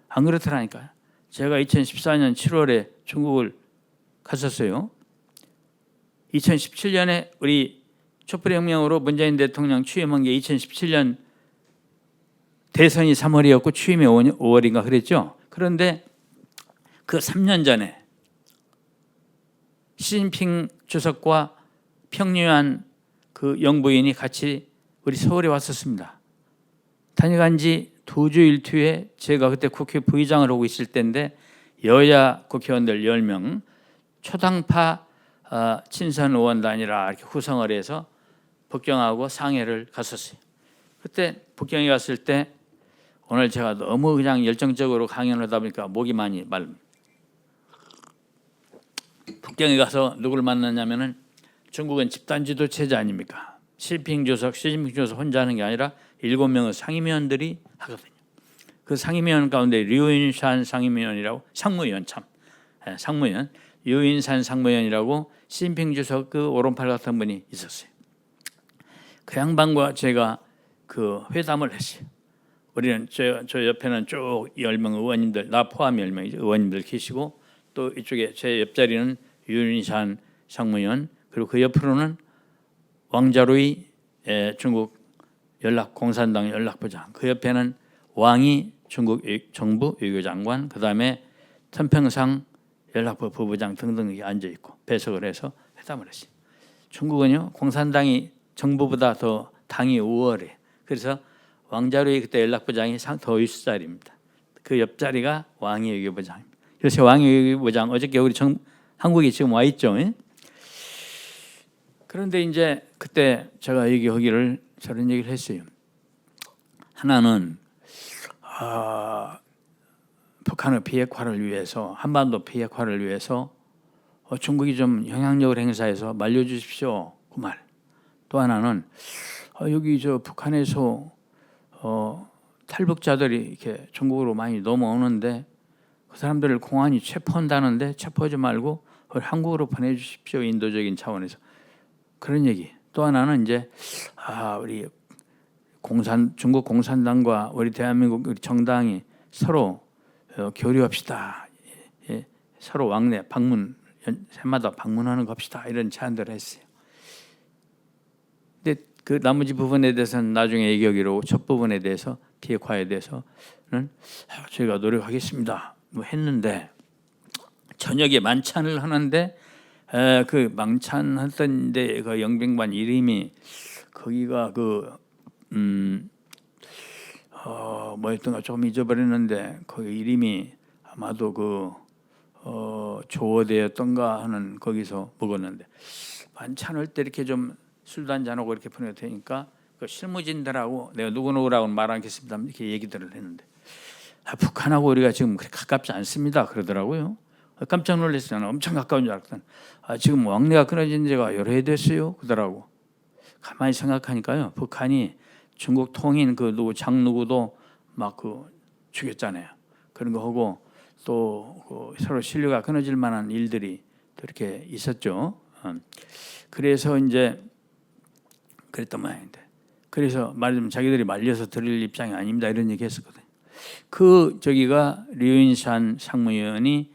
안 그렇더라니까요. 제가 2014년 7월에 중국을 갔었어요. 2017년에 우리 촛불혁명으로 문재인 대통령 취임한 게 2017년 대선이 3월이었고 취임이 5월인가 그랬죠. 그런데 그 3년 전에 시진핑 주석과 평유한 그 영부인이 같이 우리 서울에 왔었습니다. 다녀간 지 2주 1투에 제가 그때 국회 부의장을 하고 있을 때인데 여야 국회의원들 10명 초당파 친선 의원단이라 이렇게 구성을 해서 북경하고 상해를 갔었어요. 그때 북경에 갔을 때 오늘 제가 너무 그냥 열정적으로 강연을 하다 보니까 목이 많이 마릅니다. 북경에 가서 누구를 만났냐면은 중국은 집단 지도 체제 아닙니까? 시진핑 주석 혼자 하는 게 아니라 7명의 상임위원들이 하거든요. 그 상임위원 가운데 류인산 상임위원이라고 상무위원 상무위원 류인산 상무위원이라고 시진핑 주석 그 오른팔 같은 분이 있었어요. 그 양반과 제가 그 회담을 했어요. 우리는 저 옆에는 쭉 10명 의원님들 나 포함 10명 의원님들 계시고 또 이쪽에 제 옆자리는 류인산 상무위원 그리고 그 옆으로는 왕자루이 중국 공산당 연락부장 그 옆에는 왕이 중국 정부 외교장관 그다음에 천평상 연락부 부부장 등등이 앉아 있고 배석을 해서 회담을 했어요. 중국은요 공산당이 정부보다 더 당이 우월해. 그래서 왕자루이 그때 연락부장이 더 윗자리입니다. 그 옆자리가 왕이 외교부장입니다. 그래서 왕이 외교부장 어저께 우리 한국에 지금 와 있죠. 예? 그런데 이제 그때 제가 얘기하기를 저런 얘기를 했어요. 하나는 북한의 비핵화를 위해서, 한반도 비핵화를 위해서 중국이 좀 영향력을 행사해서 말려주십시오. 그 말. 또 하나는 여기 저 북한에서 탈북자들이 이렇게 중국으로 많이 넘어오는데 그 사람들을 공안이 체포한다는데 체포하지 말고 한국으로 보내주십시오. 인도적인 차원에서 그런 얘기. 또 하나는 이제 우리 중국 공산당과 우리 대한민국 우리 정당이 서로 교류합시다. 예, 서로 왕래 방문 해마다 방문하는 겁시다. 이런 제안들을 했어요. 근데 그 나머지 부분에 대해서는 나중에 얘기하기로 첫 부분에 대해서 비핵화에 대해서는 저희가 노력하겠습니다. 뭐 했는데 저녁에 만찬을 하는데 그 만찬했던데 그 영병반 이름이 거기가 뭐였던가 조금 잊어버렸는데 거기 이름이 아마도 조어대였던가 하는 거기서 먹었는데 만찬할 때 이렇게 좀 술도 한잔하고 이렇게 보내도 되니까 그 실무진들하고 내가 누구누구라고 말 않겠습니다 이렇게 얘기들을 했는데 북한하고 우리가 지금 그렇게 가깝지 않습니다 그러더라고요. 깜짝 놀랐어요. 나는 엄청 가까운 줄 알았더니 지금 왕래가 끊어진 지가 여러 해 됐어요 그러더라고. 가만히 생각하니까요, 북한이 중국 통인 그 누구 장 누구도 막 죽였잖아요. 그런 거 하고 또 서로 신뢰가 끊어질 만한 일들이 또 이렇게 있었죠. 그래서 이제 그랬던 모양인데, 그래서 말하자면 자기들이 말려서 들을 입장이 아닙니다 이런 얘기 했었거든요. 저기가 류인산 상무위원이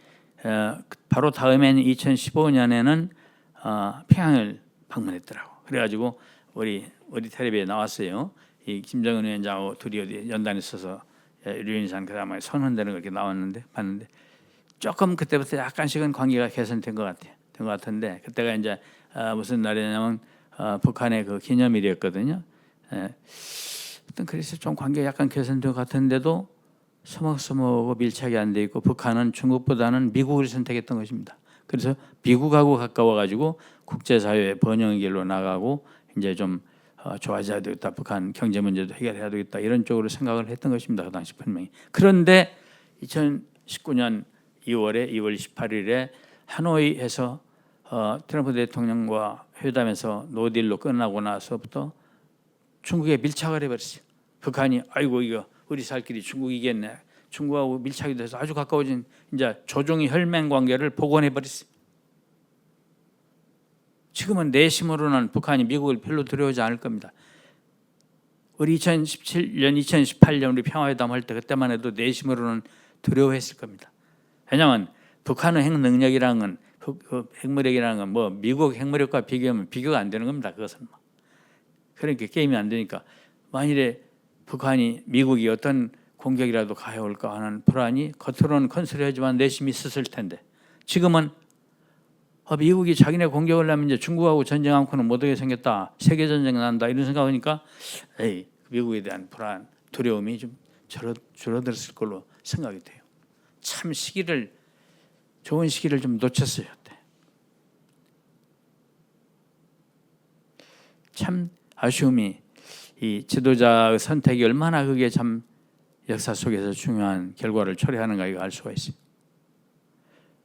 바로 다음에는 2015년에는 평양을 방문했더라고. 그래가지고 우리 텔레비에 나왔어요. 이 김정은 위원장하고 둘이 어디 연단에 있어서 류인산 그 다음에 손 흔드는 거 이렇게 나왔는데 봤는데 조금 그때부터 약간씩은 관계가 개선된 것 같아요. 된 것 같은데 그때가 이제 무슨 날이냐면 북한의 그 기념일이었거든요. 어떤 그래서 좀 관계가 약간 개선된 것 같은데도 서먹서먹하고 밀착이 안 돼 있고 북한은 중국보다는 미국을 선택했던 것입니다. 그래서 미국하고 가까워가지고 국제사회의 번영의 길로 나가고 이제 좀 좋아져야 되겠다. 북한 경제 문제도 해결해야 되겠다. 이런 쪽으로 생각을 했던 것입니다. 그 당시 분명히. 그런데 2019년 2월 18일에 하노이에서 트럼프 대통령과 회담에서 노딜로 끝나고 나서부터 중국에 밀착을 해버렸어요. 북한이 아이고 이거 우리 살 길이 중국이겠네. 중국하고 밀착이 돼서 아주 가까워진 이제 조종의 혈맹 관계를 복원해버렸어요. 지금은 내심으로는 북한이 미국을 별로 두려워하지 않을 겁니다. 우리 2017년, 2018년 우리 평화회담 할 때 그때만 해도 내심으로는 두려워했을 겁니다. 왜냐하면 북한의 핵 능력이라는 건 핵무력이라는 건 뭐 미국 핵무력과 비교하면 비교가 안 되는 겁니다. 그것은 그러니까 게임이 안 되니까 만일에 북한이 미국이 어떤 공격이라도 가해올까 하는 불안이 겉으로는 컨설하지만 내심이 있었을 텐데 지금은 미국이 자기네 공격을 하면 이제 중국하고 전쟁 않고는 못하게 생겼다. 세계전쟁 난다. 이런 생각하니까 미국에 대한 불안, 두려움이 좀 줄어들었을 걸로 생각이 돼요. 참 좋은 시기를 좀 놓쳤어요. 그때. 참 아쉬움이 이 지도자의 선택이 얼마나 그게 참 역사 속에서 중요한 결과를 초래하는가 이거 알 수가 있습니다.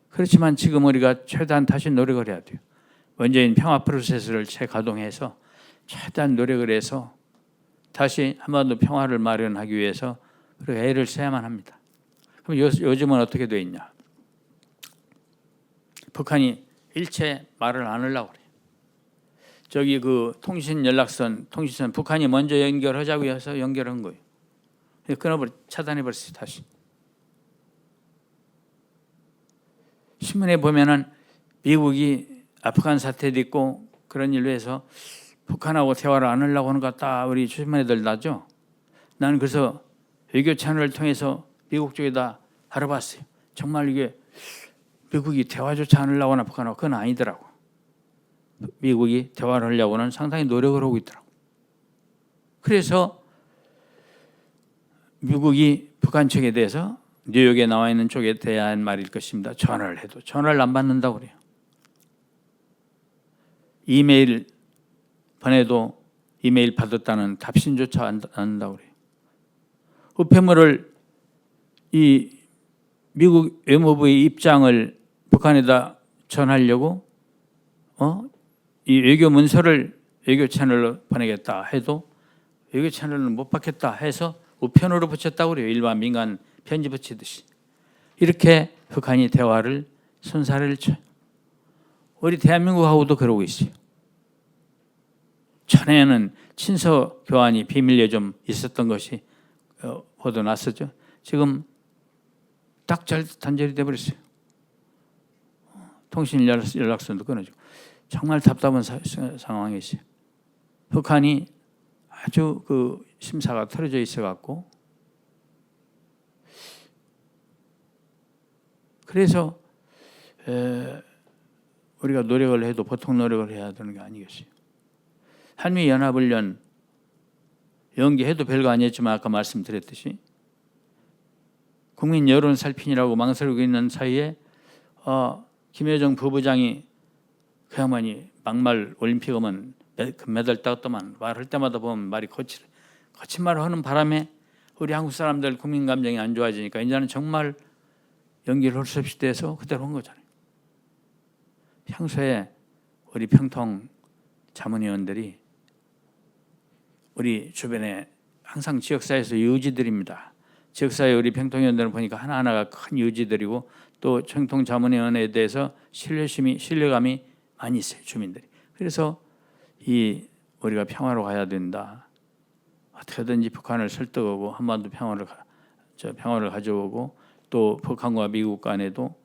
그렇지만 지금 우리가 최대한 다시 노력을 해야 돼요. 문재인 평화 프로세스를 재가동해서 최대한 노력을 해서 다시 한반도 평화를 마련하기 위해서 애를 써야만 합니다. 그럼 요즘은 어떻게 돼 있냐? 북한이 일체 말을 안 하려고 그래요. 저기 통신선 북한이 먼저 연결하자고 해서 연결한 거예요. 차단해버렸어요 다시. 신문에 보면은 미국이 아프간 사태도 있고 그런 일로 해서 북한하고 대화를 안 하려고 하는 것 같다 우리 신문에들 나죠. 나는 그래서 외교 채널을 통해서 미국 쪽에다 알아봤어요. 정말 이게 미국이 대화조차 안 하려고 하나 북한하고 그건 아니더라고. 미국이 대화를 하려고는 상당히 노력을 하고 있더라고. 그래서 미국이 북한 측에 대해서 뉴욕에 나와 있는 쪽에 대한 말일 것입니다. 전화를 해도 전화를 안 받는다고 그래요. 이메일 보내도 이메일 받았다는 답신조차 안 한다고 그래요. 우편물을 이 미국 외무부의 입장을 북한에다 전하려고 이 외교 문서를 외교 채널로 보내겠다 해도 외교 채널은 못 받겠다 해서 우편으로 붙였다고 그래요. 일반 민간 편지 붙이듯이. 이렇게 북한이 대화를 손살을 쳐요. 우리 대한민국하고도 그러고 있어요. 전에는 친서 교환이 비밀리에 좀 있었던 것이 보도 났었죠. 지금 딱 단절이 돼버렸어요. 통신 연락선도 끊어지고 정말 답답한 상황이 있어요. 북한이 아주 그 심사가 틀어져 있어갖고 그래서 우리가 노력을 해도 보통 노력을 해야 되는 게 아니겠어요. 한미연합훈련 연기해도 별거 아니었지만 아까 말씀드렸듯이 국민 여론 살핀이라고 망설이고 있는 사이에 김여정 부부장이 그야말로 막말 올림픽 오면 금메달 따었더만 말할 때마다 보면 말이 거친 말을 하는 바람에 우리 한국 사람들 국민 감정이 안 좋아지니까 이제는 정말 연기를 할 수 없이 돼서 그대로 한 거잖아요. 평소에 우리 평통 자문위원들이 우리 주변에 항상 지역사회에서 유지들입니다. 지역사회 우리 평통위원들을 보니까 하나하나가 큰 유지들이고 또 평통 자문위원회에 대해서 신뢰감이 많이 있어요. 주민들이. 그래서 우리가 평화로 가야 된다. 어떻게든지 북한을 설득하고 한반도 평화를 가져오고 또 북한과 미국 간에도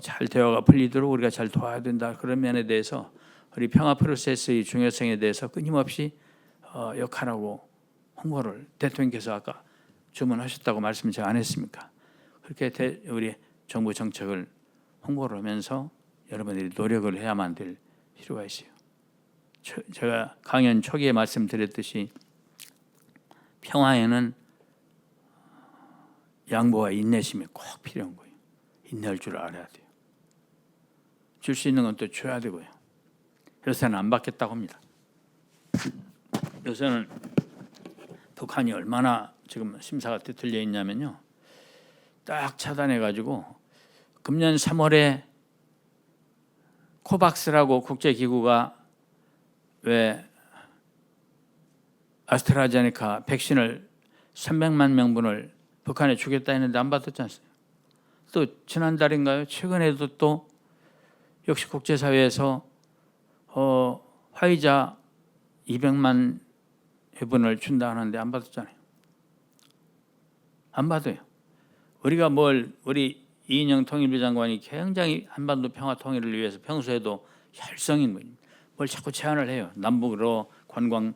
잘 대화가 풀리도록 우리가 잘 도와야 된다. 그런 면에 대해서 우리 평화 프로세스의 중요성에 대해서 끊임없이 역할하고 홍보를 대통령께서 아까 주문하셨다고 말씀 제가 안 했습니까? 그렇게 우리 정부 정책을 홍보를 하면서 여러분들이 노력을 해야만 될 필요가 있어요. 제가 강연 초기에 말씀드렸듯이 평화에는 양보와 인내심이 꼭 필요한 거예요. 인내할 줄 알아야 돼요. 줄 수 있는 건 또 줘야 되고요. 요새는 안 받겠다고 합니다. 요새는 북한이 얼마나 지금 심사가 뒤틀려 있냐면요. 딱 차단해가지고 금년 3월에 코박스라고 국제기구가 왜 아스트라제네카 백신을 300만 명분을 북한에 주겠다 했는데 안 받았지 않습니까? 또 지난달인가요? 최근에도 또 역시 국제사회에서 화이자 200만 회분을 준다 하는데 안 받았잖아요. 안 받아요. 우리 이인영 통일부 장관이 굉장히 한반도 평화 통일을 위해서 평소에도 혈성인 분입니다. 뭘 자꾸 제안을 해요. 남북으로 관광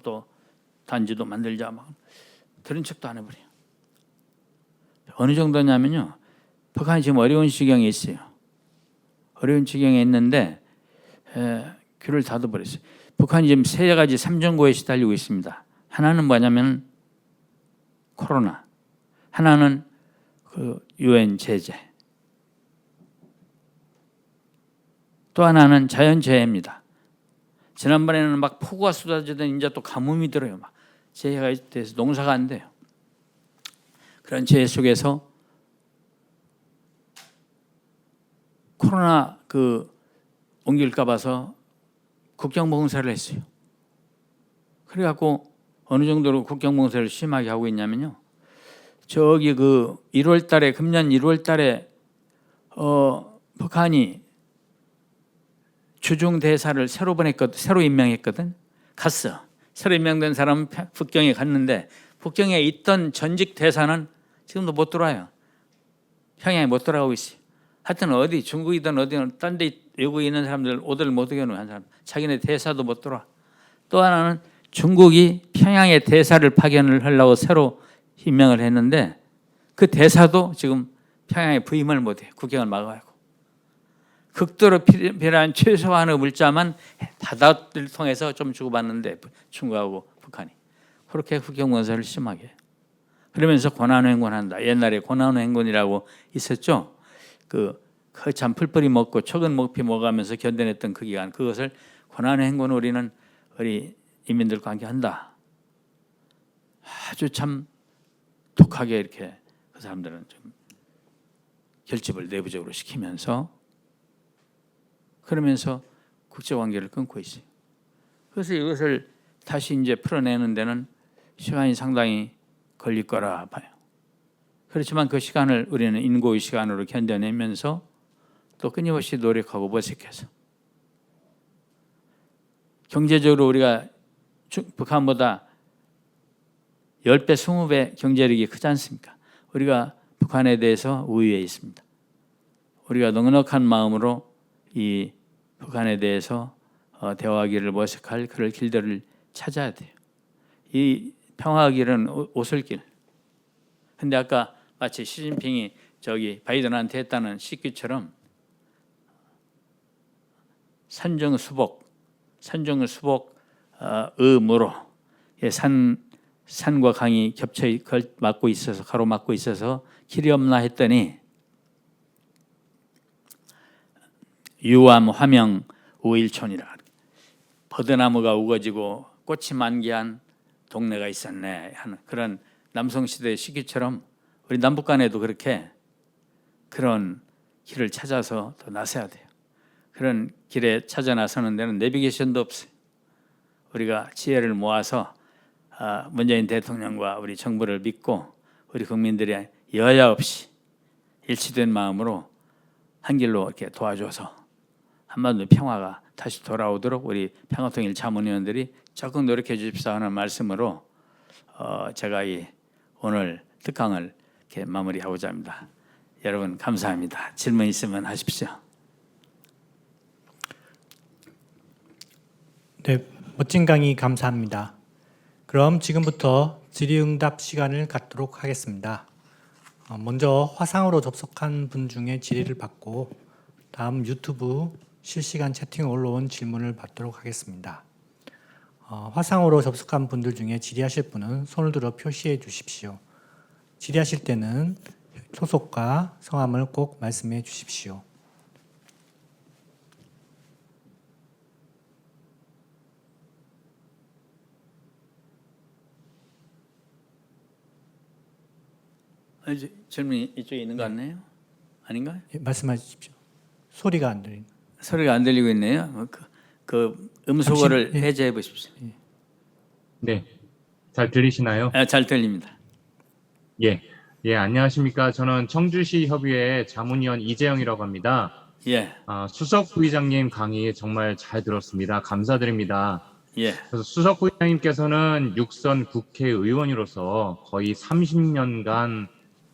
또 단지도 만들자 막 들은 척도 안 해버려요. 어느 정도냐면요. 북한이 지금 어려운 지경에 있어요. 어려운 지경에 있는데 귀를 닫아버렸어요. 북한이 지금 세 가지 삼전고에 시달리고 있습니다. 하나는 뭐냐면 코로나, 하나는 그 유엔 제재, 또 하나는 자연재해입니다. 지난번에는 막 폭우가 쏟아지더니 이제 또 가뭄이 들어요. 막 재해가 돼서 농사가 안 돼요. 그런 재해 속에서 코로나 옮길까 봐서 국경봉쇄를 했어요. 그래갖고 어느 정도로 국경봉쇄를 심하게 하고 있냐면요. 저기 1월 달에 금년 1월 달에 북한이 주중 대사를 새로 임명했거든. 갔어. 새로 임명된 사람은 북경에 갔는데 북경에 있던 전직 대사는 지금도 못 들어와요. 평양에 못 들어가고 있어요. 하여튼 어디 중국이든 어디든 딴 데 외국에 있는 사람들 오들 못 오게 놓은 사람. 자기네 대사도 못 들어와. 또 하나는 중국이 평양에 대사를 파견을 하려고 새로 임명을 했는데 그 대사도 지금 평양에 부임을 못해요. 국경을 막아가고. 극도로 필요한 최소한의 물자만 바다를 통해서 좀 주고받는데 중국하고 북한이. 그렇게 국경봉쇄를 심하게 해요. 그러면서 고난행군한다. 옛날에 고난행군이라고 있었죠. 그 참 풀뿌리 먹고 척은 먹피 먹으면서 견뎌냈던 그 기간, 그것을 고난의 행군을 우리는 우리 인민들과 함께 한다. 아주 참 독하게 이렇게 그 사람들은 좀 결집을 내부적으로 시키면서 그러면서 국제관계를 끊고 있어요. 그래서 이것을 다시 이제 풀어내는 데는 시간이 상당히 걸릴 거라 봐요. 그렇지만 그 시간을 우리는 인고의 시간으로 견뎌내면서 또 끊임없이 노력하고 모색해서 경제적으로 우리가 북한보다 10배, 20배 경제력이 크지 않습니까? 우리가 북한에 대해서 우위에 있습니다. 우리가 넉넉한 마음으로 이 북한에 대해서 대화하기를 모색할 그럴 길들을 찾아야 돼요. 이 평화의 길은 오솔길. 근데 아까 마치 시진핑이 저기 바이든한테 했다는 식기처럼 산정수복음으로 산과 강이 겹쳐 맞고 있어서 가로막고 있어서 길이 없나 했더니 유암 화명 우일촌이라 버드나무가 우거지고 꽃이 만개한 동네가 있었네 하는 그런 남성시대의 시기처럼 우리 남북 간에도 그렇게 그런 길을 찾아서 더 나서야 돼요. 그런 길에 찾아 나서는 데는 내비게이션도 없어요. 우리가 지혜를 모아서 문재인 대통령과 우리 정부를 믿고 우리 국민들이 여야 없이 일치된 마음으로 한 길로 이렇게 도와줘서 한반도 평화가 다시 돌아오도록 우리 평화통일 자문위원들이 적극 노력해 주십사 하는 말씀으로 제가 이 오늘 특강을 이렇게 마무리하고자 합니다. 여러분 감사합니다. 질문 있으면 하십시오. 네, 멋진 강의 감사합니다. 그럼 지금부터 질의응답 시간을 갖도록 하겠습니다. 먼저 화상으로 접속한 분 중에 질의를 받고 다음 유튜브 실시간 채팅에 올라온 질문을 받도록 하겠습니다. 화상으로 접속한 분들 중에 질의하실 분은 손을 들어 표시해 주십시오. 질의하실 때는 소속과 성함을 꼭 말씀해 주십시오. 질문이 이쪽에 있는 거 같네요. 아닌가요? 예, 말씀하십시오. 소리가 안 들리는. 소리가 안 들리고 있네요. 그 음소거를 해제해 보십시오. 네, 잘 들리시나요? 잘 들립니다. 예, 안녕하십니까. 저는 청주시 협의회 자문위원 이재영이라고 합니다. 예, 수석 부의장님 강의 정말 잘 들었습니다. 감사드립니다. 예, 그래서 수석 부의장님께서는 육선 국회의원으로서 거의 30년간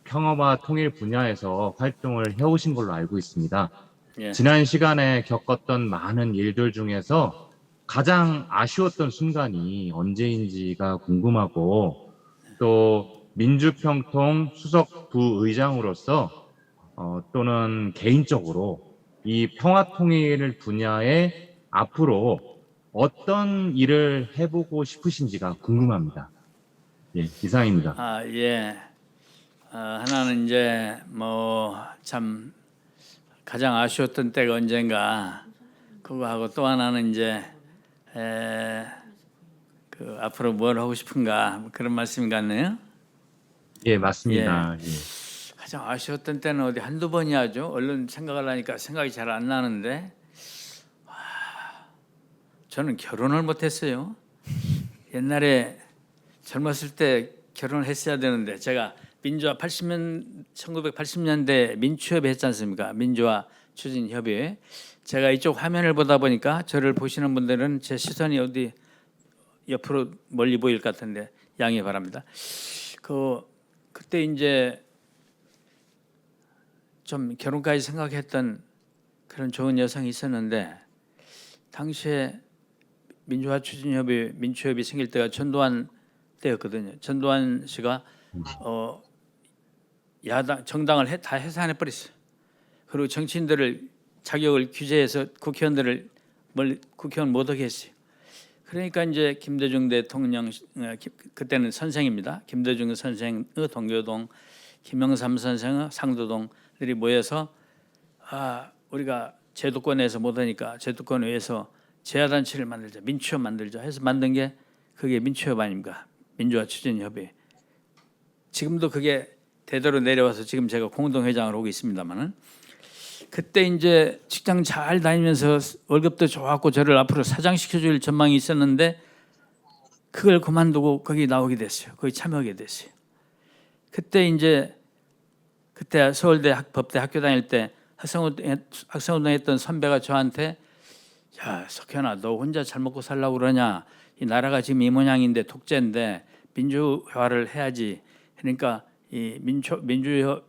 평화와 통일 분야에서 활동을 해오신 걸로 알고 있습니다. 예. 지난 시간에 겪었던 많은 일들 중에서 가장 아쉬웠던 순간이 언제인지가 궁금하고 또 민주평통 수석 부의장으로서 또는 개인적으로 이 평화통일 분야에 앞으로 어떤 일을 해보고 싶으신지가 궁금합니다. 예, 이상입니다. 예. 하나는 이제 참 가장 아쉬웠던 때가 언젠가 그거 하고 또 하나는 이제 그 앞으로 뭘 하고 싶은가 그런 말씀 같네요. 예, 맞습니다. 예. 가장 아쉬웠던 때는 어디 한두 번이야죠. 얼른 생각을 하니까 생각이 잘 안 나는데 저는 결혼을 못했어요. 옛날에 젊었을 때 결혼을 했어야 되는데 제가 민주화 1980년대 민추협의 했지 않습니까? 민주화 추진협의회. 제가 이쪽 화면을 보다 보니까 저를 보시는 분들은 제 시선이 어디 옆으로 멀리 보일 것 같은데 양해 바랍니다. 그때 이제 좀 결혼까지 생각했던 그런 좋은 여성이 있었는데 당시에 민주화 추진협의 민추협이 생길 때가 전두환 때였거든요. 전두환 씨가 야당 정당을 다 해산해 버렸어요. 그리고 정치인들을 자격을 규제해서 국회의원들을 국회의원 못하게 했어요. 그러니까 이제 김대중 대통령 그때는 선생입니다. 김대중 선생의 동교동, 김영삼 선생의 상도동들이 모여서 우리가 제도권에서 못하니까 제도권에서 제야단체를 만들자, 민취협 만들자 해서 만든 게 그게 민취협 아닙니까? 민주화추진협의. 지금도 그게 대대로 내려와서 지금 제가 공동회장을 하고 있습니다만은 그때 이제 직장 잘 다니면서 월급도 좋았고 저를 앞으로 사장시켜줄 전망이 있었는데 그걸 그만두고 거기 나오게 됐어요. 거기 참여하게 됐어요. 그때 서울대 법대 학교 다닐 때 학생운동 했던 선배가 저한테 야 석현아 너 혼자 잘 먹고 살려고 그러냐 이 나라가 지금 이 모양인데 독재인데 민주화를 해야지 그러니까 이 민주화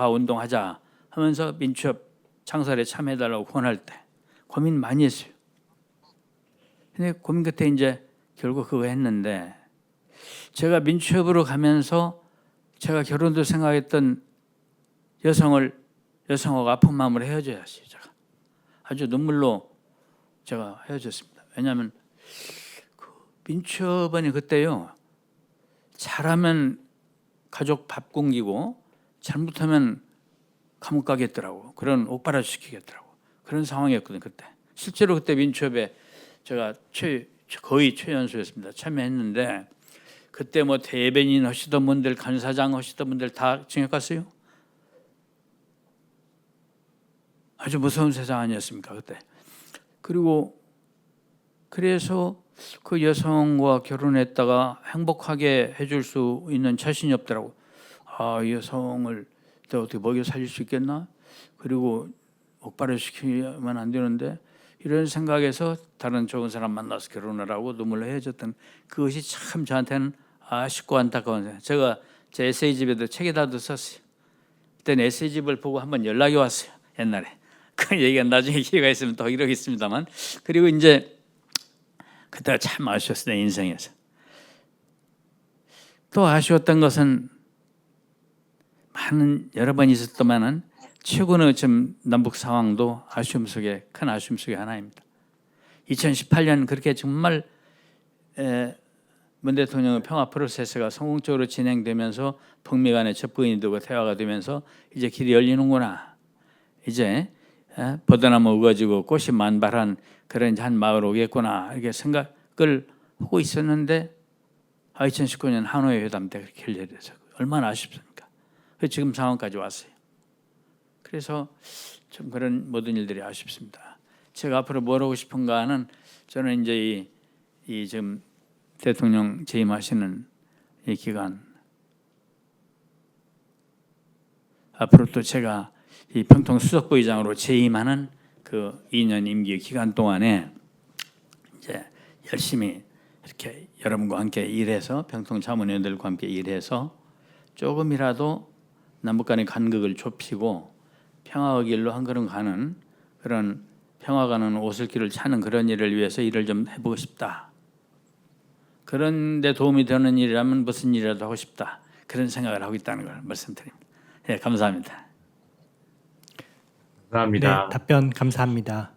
운동하자 하면서 민주협 창설에 참여해달라고 권할 때 고민 많이 했어요. 근데 고민 끝에 이제 결국 그거 했는데 제가 민주협으로 가면서 제가 결혼도 생각했던 여성하고 아픈 마음으로 헤어져야지 제가 아주 눈물로 제가 헤어졌습니다. 왜냐하면 그 민주협원이 그때요 잘하면 가족 밥 굶기고 잘못하면 감옥 가겠더라고. 그런 옥바라 시키겠더라고. 그런 상황이었거든요 그때. 실제로 그때 민주협에 제가 거의 최연소였습니다. 참여했는데 그때 뭐 대변인 하시던 분들, 간사장 하시던 분들 다 징역 갔어요. 아주 무서운 세상 아니었습니까 그때. 그리고 그래서 그 여성과 결혼했다가 행복하게 해줄 수 있는 자신이 없더라고. 이 여성을 내가 어떻게 먹여 살릴 수 있겠나? 그리고 옥바로 시키면 안 되는데 이런 생각에서 다른 좋은 사람 만나서 결혼을 하고 눈물로 헤어졌던 그것이 참 저한테는 아쉽고 안타까운 생각. 제가 제 에세이집에도 책에다도 썼어요. 그때는 에세이집을 보고 한번 연락이 왔어요. 옛날에. 그 얘기가 나중에 기회가 있으면 더 이러겠습니다만. 그리고 이제 그때가 참 아쉬웠어요. 내 인생에서. 또 아쉬웠던 것은 많은 여러 번 있었더만은 최근의 좀 남북 상황도 아쉬움 속에 큰 아쉬움 속에 하나입니다. 2018년 그렇게 정말 문 대통령의 평화 프로세스가 성공적으로 진행되면서 북미 간의 접근이 되고 대화가 되면서 이제 길이 열리는구나. 이제 버드나무 우거지고 꽃이 만발한 그런 한 마을 오겠구나 이렇게 생각을 하고 있었는데 2019년 하노이 회담 때 그렇게 결렬돼서 얼마나 아쉽습니까? 지금 상황까지 왔어요. 그래서 좀 그런 모든 일들이 아쉽습니다. 제가 앞으로 뭘 하고 싶은가는 저는 이제 이 지금 대통령 재임하시는 이 기간 앞으로 또 제가 이 평통 수석부의장으로 재임하는 그 2년 임기 기간 동안에 이제 열심히 이렇게 여러분과 함께 일해서 평통 자문위원들과 함께 일해서 조금이라도 남북 간의 간극을 좁히고 평화의 길로 한 걸음 가는 그런 평화 가는 오솔길을 찾는 그런 일을 위해서 일을 좀 해보고 싶다. 그런 데 도움이 되는 일이라면 무슨 일이라도 하고 싶다. 그런 생각을 하고 있다는 걸 말씀드립니다. 네, 감사합니다. 감사합니다. 네, 답변 감사합니다.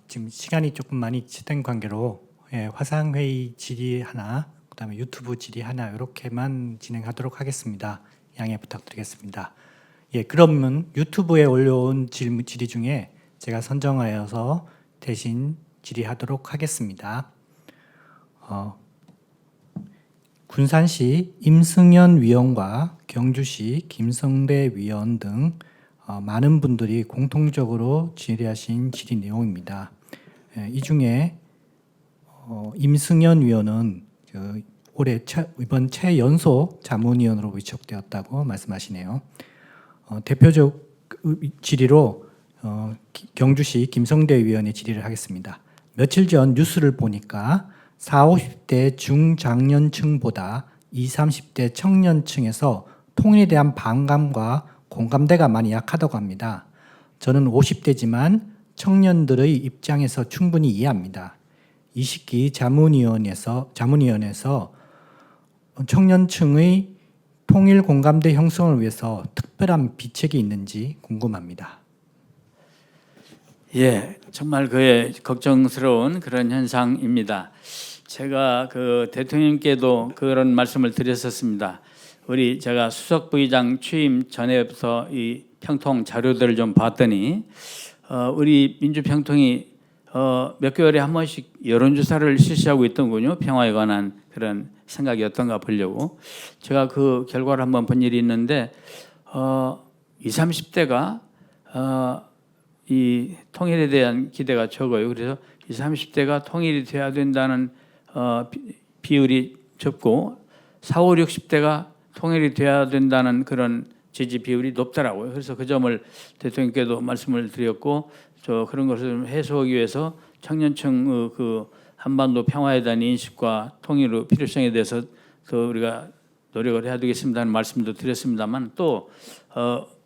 지금 시간이 조금 많이 지된 관계로 화상회의 질의 하나, 그다음에 유튜브 질의 하나 이렇게만 진행하도록 하겠습니다. 양해 부탁드리겠습니다. 그러면 유튜브에 올려온 질의 중에 제가 선정하여서 대신 질의하도록 하겠습니다. 군산시 임승연 위원과 경주시 김성배 위원 등 많은 분들이 공통적으로 질의하신 질의 내용입니다. 이 중에 임승연 위원은 올해 이번 최연소 자문위원으로 위촉되었다고 말씀하시네요. 대표적 질의로 경주시 김성대 위원의 질의를 하겠습니다. 며칠 전 뉴스를 보니까 40, 50대 중장년층보다 20, 30대 청년층에서 통일에 대한 반감과 공감대가 많이 약하다고 합니다. 저는 50대지만 청년들의 입장에서 충분히 이해합니다. 이 시기 자문위원회에서 청년층의 통일 공감대 형성을 위해서 특별한 비책이 있는지 궁금합니다. 정말 그의 걱정스러운 그런 현상입니다. 제가 그 대통령께도 그런 말씀을 드렸었습니다. 제가 수석 부의장 취임 전에부터 이 평통 자료들을 좀 봤더니 우리 민주평통이 몇 개월에 한 번씩 여론조사를 실시하고 있던군요. 평화에 관한 그런 생각이 어떤가 보려고. 제가 그 결과를 한번 본 일이 있는데 20, 30대가 이 통일에 대한 기대가 적어요. 그래서 20, 30대가 통일이 돼야 된다는 비율이 적고 40, 60대가 통일이 돼야 된다는 그런 지지 비율이 높더라고요. 그래서 그 점을 대통령께도 말씀을 드렸고 그런 것을 좀 해소하기 위해서 청년층 그 한반도 평화에 대한 인식과 통일의 필요성에 대해서 더 우리가 노력을 해야 되겠습니다는 말씀도 드렸습니다만 또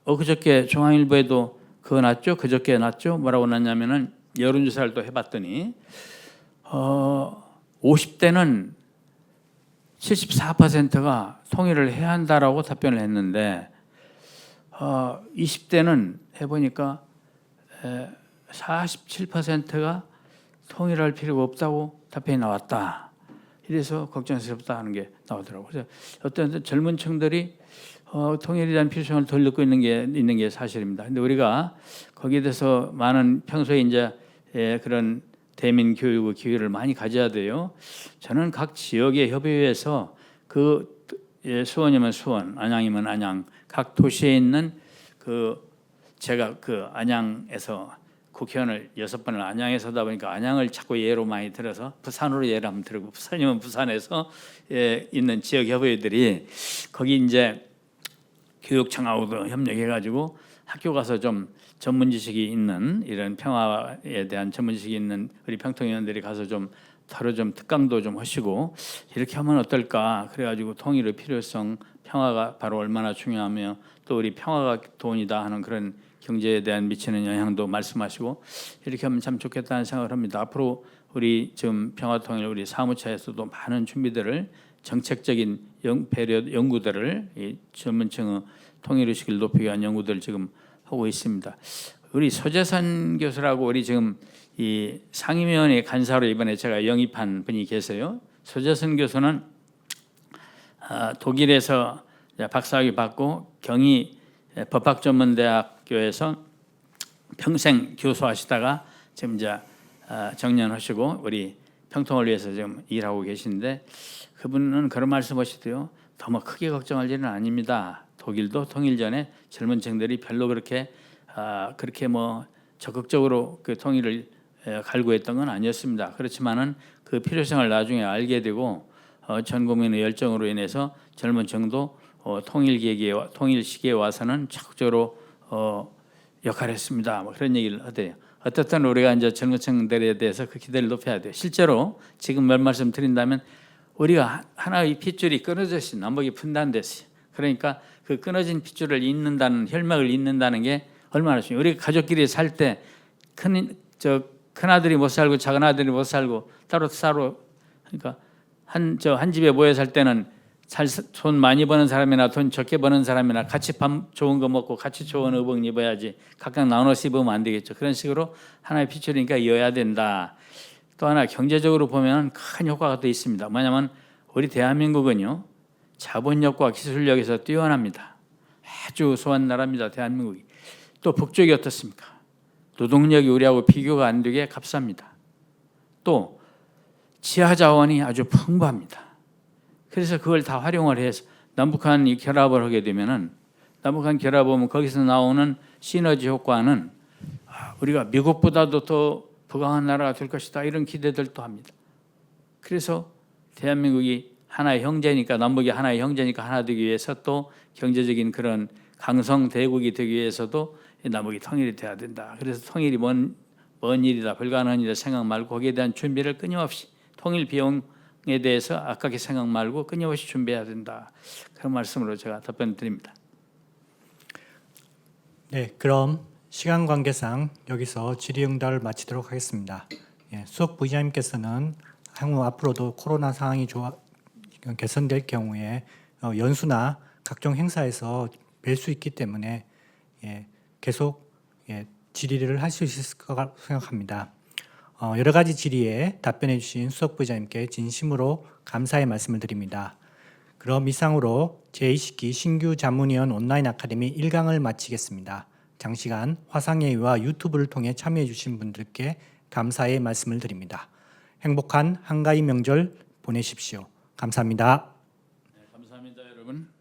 엊그저께 중앙일보에도 그거 났죠? 그저께 났죠? 뭐라고 났냐면은 여론조사를 또 해봤더니 50대는 74%가 통일을 해야 한다라고 답변을 했는데 20대는 해보니까 47%가 통일할 필요가 없다고 답변이 나왔다. 이래서 걱정스럽다 하는 게 나오더라고요. 그래서 어떤 젊은 층들이 통일에 대한 필요성을 덜 느끼고 있는 게 사실입니다. 근데 우리가 거기에 대해서 많은 평소에 이제 그런 대민 교육의 기회를 많이 가져야 돼요. 저는 각 지역의 협의회에서 수원이면 수원, 안양이면 안양, 각 도시에 있는 제가 안양에서 국회의원을 6번을 안양에서 하다 보니까 안양을 자꾸 예로 많이 들어서 부산으로 예를 한번 들고 부산이면 부산에서 있는 지역 협의회들이 거기 이제 교육청하고도 협력해가지고 학교 가서 좀 전문 지식이 있는 이런 평화에 대한 전문 지식이 있는 우리 평통위원들이 가서 좀 서로 좀 특강도 좀 하시고 이렇게 하면 어떨까 그래가지고 통일의 필요성 평화가 바로 얼마나 중요하며 또 우리 평화가 돈이다 하는 그런 경제에 대한 미치는 영향도 말씀하시고 이렇게 하면 참 좋겠다는 생각을 합니다. 앞으로 우리 지금 평화통일 우리 사무처에서도 많은 준비들을 정책적인 배려 연구들을 이 전문층의 통일의식을 높이기 위한 연구들을 지금 하고 있습니다. 우리 소재선 교수라고 우리 지금 이 상임위원회 간사로 이번에 제가 영입한 분이 계세요. 소재선 교수는 독일에서 박사학위 받고 경희 법학전문대학교에서 평생 교수하시다가 지금 이제 정년하시고 우리 평통을 위해서 지금 일하고 계신데 그분은 그런 말씀하시대요. 너무 크게 걱정할 일은 아닙니다. 독일도 통일 전에 젊은 층들이 별로 그렇게 뭐 적극적으로 그 통일을 갈구했던 건 아니었습니다. 그렇지만은 그 필요성을 나중에 알게 되고 전 국민의 열정으로 인해서 젊은 층도 통일 시기에 와서는 적극적으로 역할을 했습니다. 뭐 그런 얘기를 하대요. 어떻든 우리가 이제 젊은 층들에 대해서 그 기대를 높여야 돼요. 실제로 지금 몇 말씀 드린다면 우리가 하나의 핏줄이 끊어졌어요. 남북이 분단됐어요. 그러니까 그 끊어진 핏줄을 잇는다는 혈맥을 잇는다는 게 얼마나 중요해요. 우리 가족끼리 살 때 큰 아들이 못 살고 작은 아들이 못 살고 따로 그러니까 한 집에 모여 살 때는 돈 많이 버는 사람이나 돈 적게 버는 사람이나 같이 밥 좋은 거 먹고 같이 좋은 의복 입어야지 각각 나눠서 입으면 안 되겠죠. 그런 식으로 하나의 핏줄이니까 이어야 된다. 또 하나 경제적으로 보면 큰 효과가 또 있습니다. 뭐냐면 우리 대한민국은요 자본력과 기술력에서 뛰어납니다. 아주 우수한 나라입니다. 대한민국이. 또 북쪽이 어떻습니까? 노동력이 우리하고 비교가 안 되게 값쌉니다. 또 지하 자원이 아주 풍부합니다. 그래서 그걸 다 활용을 해서 남북한 결합을 하게 되면은 남북한 결합하면 거기서 나오는 시너지 효과는 우리가 미국보다도 더 부강한 나라가 될 것이다 이런 기대들도 합니다. 그래서 대한민국이 하나의 형제니까 남북이 하나의 형제니까 하나 되기 위해서 또 경제적인 그런 강성 대국이 되기 위해서도 남북이 통일이 돼야 된다. 그래서 통일이 먼 일이다 불가능한 일이다 생각 말고 거기에 대한 준비를 끊임없이 통일 비용에 대해서 아깝게 생각 말고 끊임없이 준비해야 된다. 그런 말씀으로 제가 답변 드립니다. 네, 그럼 시간 관계상 여기서 질의응답을 마치도록 하겠습니다. 수석 부의장님께서는 향후 앞으로도 코로나 상황이 개선될 경우에 연수나 각종 행사에서 뵐 수 있기 때문에 계속 질의를 할 수 있을 거라고 생각합니다. 여러 가지 질의에 답변해 주신 수석 부의장님께 진심으로 감사의 말씀을 드립니다. 그럼 이상으로 제20기 신규 자문위원 온라인 아카데미 1강을 마치겠습니다. 장시간 화상회의와 유튜브를 통해 참여해 주신 분들께 감사의 말씀을 드립니다. 행복한 한가위 명절 보내십시오. 감사합니다. 감사합니다, 여러분.